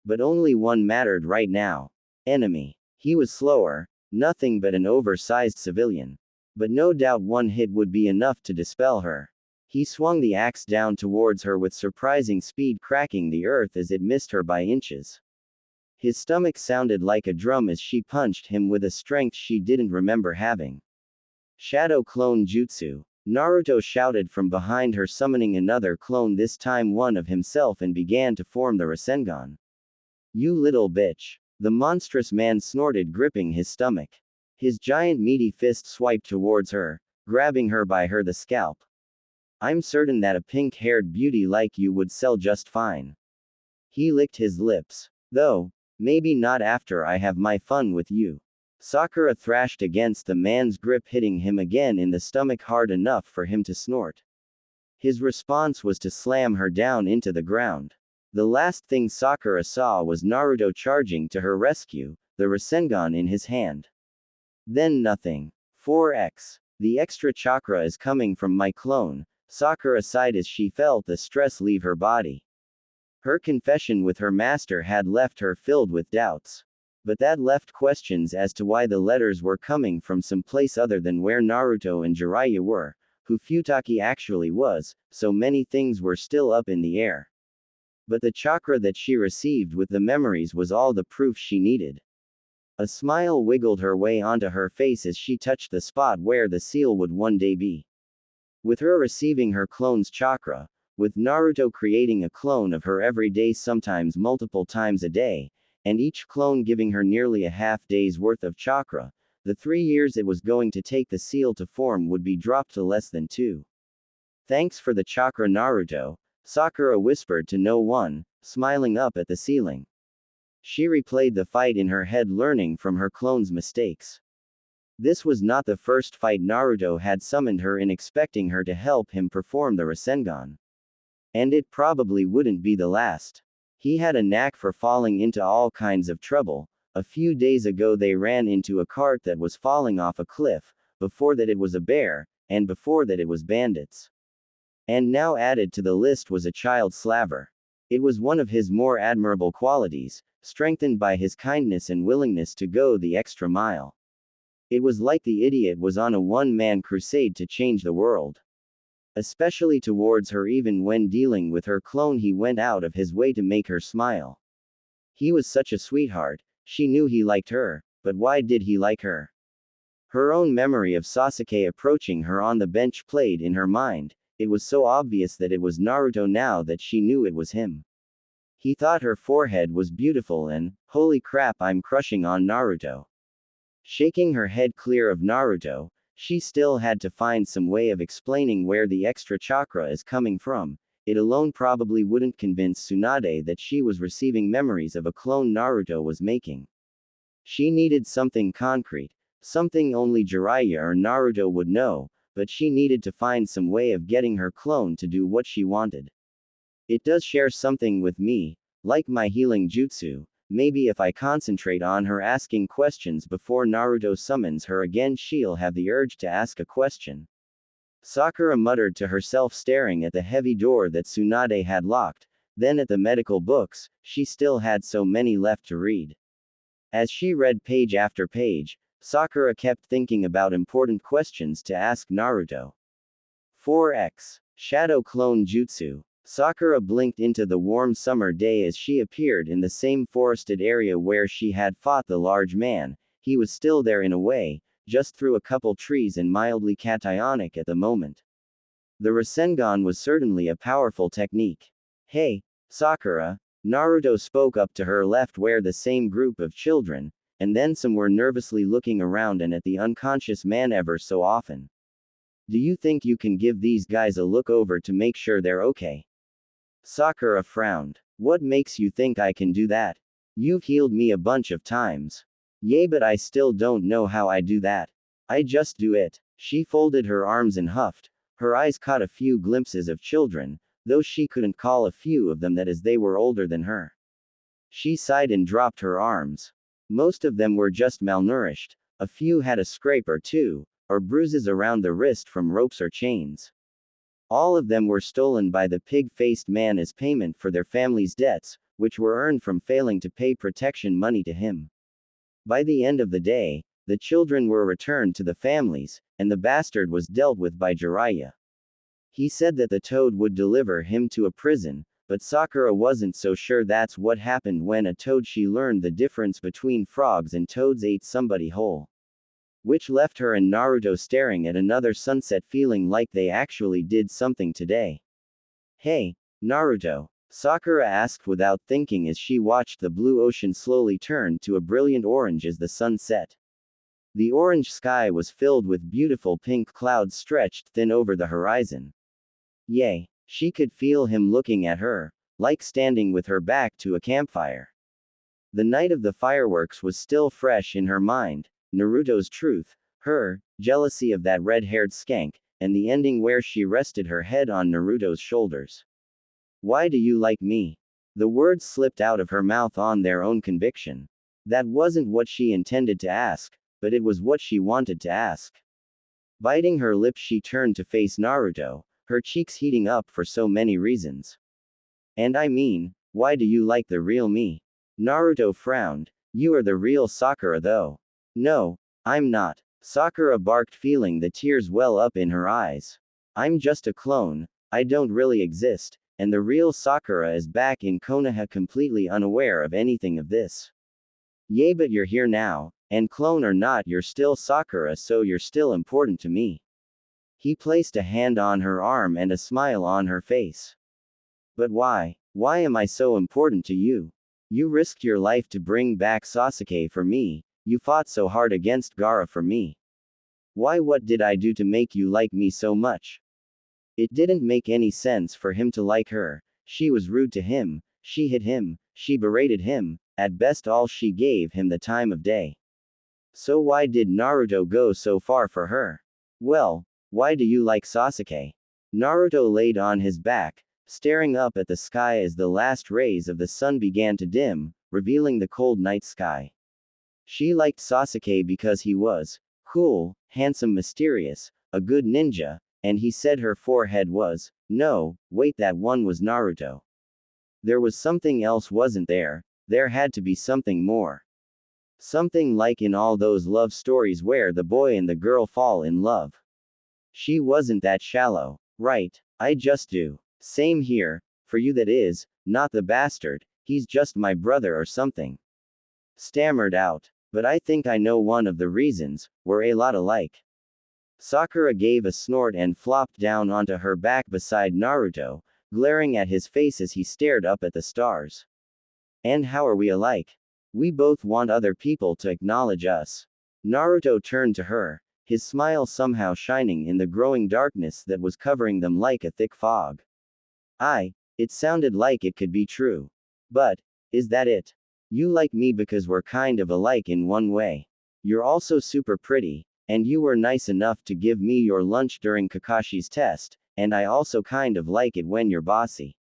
But only one mattered right now. Enemy. He was slower, nothing but an oversized civilian. But no doubt one hit would be enough to dispel her. He swung the axe down towards her with surprising speed, cracking the earth as it missed her by inches. His stomach sounded like a drum as she punched him with a strength she didn't remember having. Shadow clone jutsu. Naruto shouted from behind her, summoning another clone, this time one of himself, and began to form the Rasengan. You little bitch. The monstrous man snorted, gripping his stomach. His giant meaty fist swiped towards her, grabbing her by the scalp. I'm certain that a pink-haired beauty like you would sell just fine. He licked his lips. Though, maybe not after I have my fun with you. Sakura thrashed against the man's grip, hitting him again in the stomach hard enough for him to snort. His response was to slam her down into the ground. The last thing Sakura saw was Naruto charging to her rescue, the Rasengan in his hand. Then nothing. 4x. The extra chakra is coming from my clone. Sakura sighed as she felt the stress leave her body. Her confession with her master had left her filled with doubts. But that left questions as to why the letters were coming from some place other than where Naruto and Jiraiya were, who Futaki actually was, so many things were still up in the air. But the chakra that she received with the memories was all the proof she needed. A smile wiggled her way onto her face as she touched the spot where the seal would one day be. With her receiving her clone's chakra, with Naruto creating a clone of her every day, sometimes multiple times a day, and each clone giving her nearly a half day's worth of chakra, the 3 years it was going to take the seal to form would be dropped to less than 2. Thanks for the chakra, Naruto, Sakura whispered to no one, smiling up at the ceiling. She replayed the fight in her head, learning from her clone's mistakes. This was not the first fight Naruto had summoned her in, expecting her to help him perform the Rasengan. And it probably wouldn't be the last. He had a knack for falling into all kinds of trouble. A few days ago they ran into a cart that was falling off a cliff, before that it was a bear, and before that it was bandits. And now added to the list was a child slaver. It was one of his more admirable qualities, strengthened by his kindness and willingness to go the extra mile. It was like the idiot was on a one-man crusade to change the world. Especially towards her, even when dealing with her clone, he went out of his way to make her smile. He was such a sweetheart. She knew he liked her, but why did he like her? Her own memory of Sasuke approaching her on the bench played in her mind. It was so obvious that it was Naruto now that she knew it was him. He thought her forehead was beautiful and, holy crap, I'm crushing on Naruto. Shaking her head clear of Naruto, she still had to find some way of explaining where the extra chakra is coming from. It alone probably wouldn't convince Tsunade that she was receiving memories of a clone Naruto was making. She needed something concrete, something only Jiraiya or Naruto would know, but she needed to find some way of getting her clone to do what she wanted. It does share something with me, like my healing jutsu. Maybe if I concentrate on her asking questions before Naruto summons her again, she'll have the urge to ask a question. Sakura muttered to herself, staring at the heavy door that Tsunade had locked, then at the medical books. She still had so many left to read. As she read page after page, Sakura kept thinking about important questions to ask Naruto. 4x. Shadow Clone Jutsu. Sakura blinked into the warm summer day as she appeared in the same forested area where she had fought the large man. He was still there in a way, just through a couple trees and mildly cationic at the moment. The Rasengan was certainly a powerful technique. Hey, Sakura, Naruto spoke up to her left where the same group of children, and then some were nervously looking around and at the unconscious man ever so often. Do you think you can give these guys a look over to make sure they're okay? Sakura frowned. What makes you think I can do that? You've healed me a bunch of times. Yeah, but I still don't know how I do that. I just do it. She folded her arms and huffed. Her eyes caught a few glimpses of children, though she couldn't call a few of them that as they were older than her. She sighed and dropped her arms. Most of them were just malnourished. A few had a scrape or two, or bruises around the wrist from ropes or chains. All of them were stolen by the pig-faced man as payment for their family's debts, which were earned from failing to pay protection money to him. By the end of the day, the children were returned to the families, and the bastard was dealt with by Jiraiya. He said that the toad would deliver him to a prison, but Sakura wasn't so sure that's what happened when a toad. She learned the difference between frogs and toads ate somebody whole. which left her and Naruto staring at another sunset feeling like they actually did something today. Hey, Naruto, Sakura asked without thinking as she watched the blue ocean slowly turn to a brilliant orange as the sun set. The orange sky was filled with beautiful pink clouds stretched thin over the horizon. Yay! She could feel him looking at her, like standing with her back to a campfire. The night of the fireworks was still fresh in her mind, Naruto's truth, her jealousy of that red-haired skank, and the ending where she rested her head on Naruto's shoulders. Why do you like me? The words slipped out of her mouth on their own conviction. That wasn't what she intended to ask, but it was what she wanted to ask. Biting her lip, she turned to face Naruto, her cheeks heating up for so many reasons. And I mean, why do you like the real me? Naruto frowned. You are the real Sakura though. No, I'm not. Sakura barked, feeling the tears well up in her eyes. I'm just a clone, I don't really exist, and the real Sakura is back in Konoha completely unaware of anything of this. Yay, but you're here now, and clone or not, you're still Sakura, so you're still important to me. He placed a hand on her arm and a smile on her face. But why? Why am I so important to you? You risked your life to bring back Sasuke for me, you fought so hard against Gaara for me. Why, what did I do to make you like me so much? It didn't make any sense for him to like her. She was rude to him, she hit him, she berated him, at best all she gave him the time of day. So why did Naruto go so far for her? Well, why do you like Sasuke? Naruto laid on his back, staring up at the sky as the last rays of the sun began to dim, revealing the cold night sky. She liked Sasuke because he was cool, handsome, mysterious, a good ninja, and he said her forehead was, no, wait, that one was Naruto. There was something else, wasn't there? There had to be something more. Something like in all those love stories where the boy and the girl fall in love. She wasn't that shallow. Right, I just do. Same here, for you that is, not the bastard, he's just my brother or something. Stammered out. But I think I know one of the reasons, we're a lot alike. Sakura gave a snort and flopped down onto her back beside Naruto, glaring at his face as he stared up at the stars. And how are we alike? We both want other people to acknowledge us. Naruto turned to her, his smile somehow shining in the growing darkness that was covering them like a thick fog. It sounded like it could be true. But, is that it? You like me because we're kind of alike in one way. You're also super pretty, and you were nice enough to give me your lunch during Kakashi's test, and I also kind of like it when you're bossy.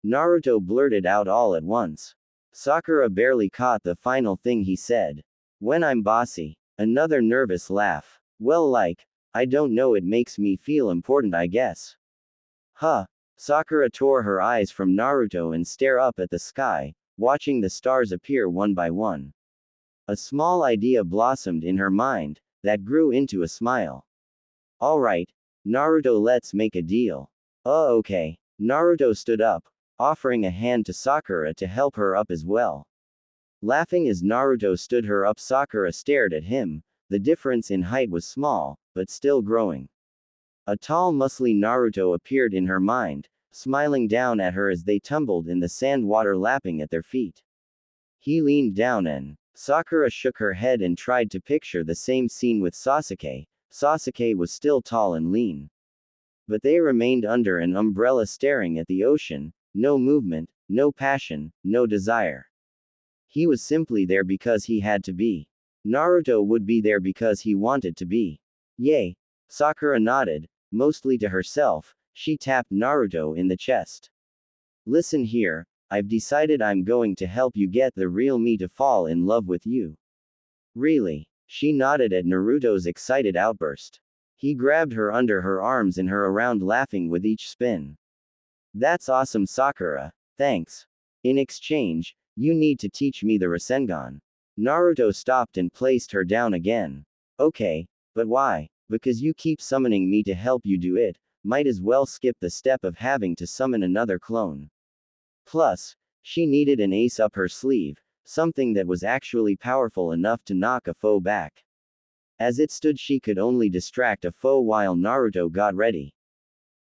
Naruto blurted out all at once. Sakura barely caught the final thing he said. When I'm bossy. Another nervous laugh. Well, like, I don't know, it makes me feel important, I guess. Huh. Sakura tore her eyes from Naruto and stared up at the sky, watching the stars appear one by one. A small idea blossomed in her mind, that grew into a smile. Alright, Naruto, let's make a deal. Okay. Naruto stood up, offering a hand to Sakura to help her up as well. Laughing as Naruto stood her up, Sakura stared at him. The difference in height was small, but still growing. A tall, muscly Naruto appeared in her mind, smiling down at her as they tumbled in the sand, water lapping at their feet. He leaned down and Sakura shook her head and tried to picture the same scene with Sasuke. Sasuke was still tall and lean. But they remained under an umbrella staring at the ocean, no movement, no passion, no desire. He was simply there because he had to be. Naruto would be there because he wanted to be. Yay. Sakura nodded, mostly to herself. She tapped Naruto in the chest. Listen here, I've decided I'm going to help you get the real me to fall in love with you. Really? She nodded at Naruto's excited outburst. He grabbed her under her arms and her around, laughing with each spin. That's awesome, Sakura. Thanks. In exchange, you need to teach me the Rasengan. Naruto stopped and placed her down again. Okay, but why? Because you keep summoning me to help you do it. Might as well skip the step of having to summon another clone. Plus, she needed an ace up her sleeve, something that was actually powerful enough to knock a foe back. As it stood, she could only distract a foe while Naruto got ready.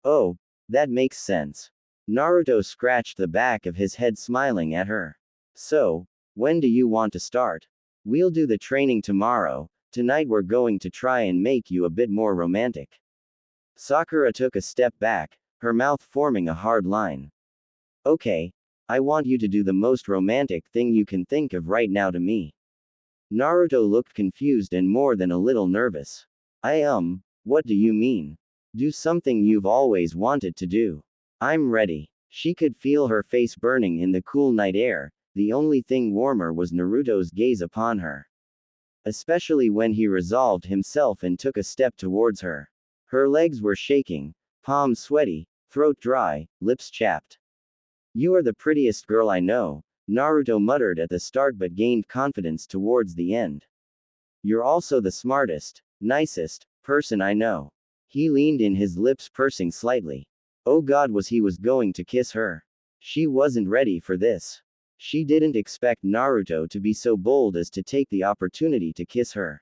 Oh, that makes sense. Naruto scratched the back of his head, smiling at her. So, when do you want to start? We'll do the training tomorrow. Tonight we're going to try and make you a bit more romantic. Sakura took a step back, her mouth forming a hard line. Okay, I want you to do the most romantic thing you can think of right now to me. Naruto looked confused and more than a little nervous. What do you mean? Do something you've always wanted to do. I'm ready. She could feel her face burning in the cool night air. The only thing warmer was Naruto's gaze upon her. Especially when he resolved himself and took a step towards her. Her legs were shaking, palms sweaty, throat dry, lips chapped. You are the prettiest girl I know, Naruto muttered at the start but gained confidence towards the end. You're also the smartest, nicest person I know. He leaned in, his lips pursing slightly. Oh God, was going to kiss her. She wasn't ready for this. She didn't expect Naruto to be so bold as to take the opportunity to kiss her.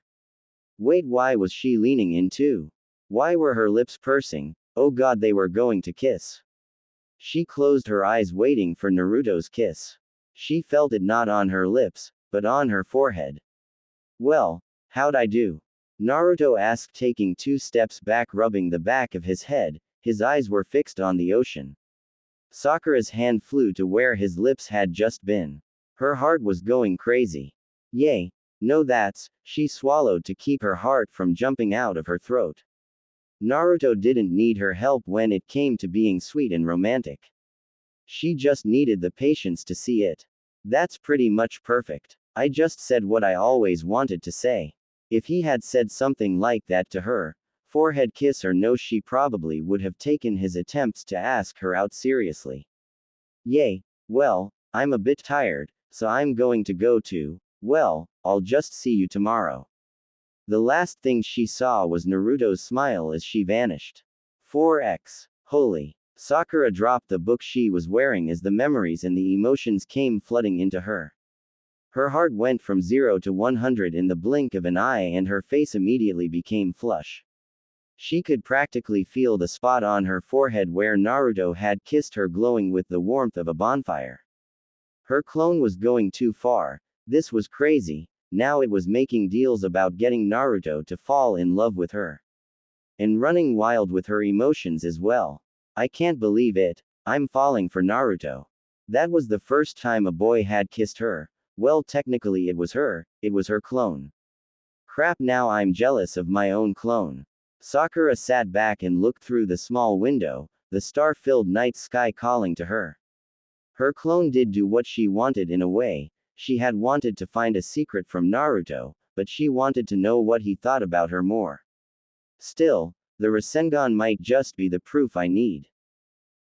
Wait, why was she leaning in too? Why were her lips pursing? Oh God, they were going to kiss. She closed her eyes waiting for Naruto's kiss. She felt it not on her lips, but on her forehead. Well, how'd I do? Naruto asked, taking 2 steps back, rubbing the back of his head. His eyes were fixed on the ocean. Sakura's hand flew to where his lips had just been. Her heart was going crazy. Yay. No, she swallowed to keep her heart from jumping out of her throat. Naruto didn't need her help when it came to being sweet and romantic. She just needed the patience to see it. That's pretty much perfect. I just said what I always wanted to say. If he had said something like that to her, forehead kiss or no, she probably would have taken his attempts to ask her out seriously. Yay. Well, I'm a bit tired, so I'm going to go too. Well, I'll just see you tomorrow. The last thing she saw was Naruto's smile as she vanished. 4x. Holy. Sakura dropped the book she was wearing as the memories and the emotions came flooding into her. Her heart went from 0 to 100 in the blink of an eye and her face immediately became flush. She could practically feel the spot on her forehead where Naruto had kissed her glowing with the warmth of a bonfire. Her clone was going too far. This was crazy. Now it was making deals about getting Naruto to fall in love with her. And running wild with her emotions as well. I can't believe it. I'm falling for Naruto. That was the first time a boy had kissed her. Well, technically it was her clone. Crap, now I'm jealous of my own clone. Sakura sat back and looked through the small window, the star-filled night sky calling to her. Her clone did do what she wanted in a way. She had wanted to find a secret from Naruto, but she wanted to know what he thought about her more. Still, the Rasengan might just be the proof I need.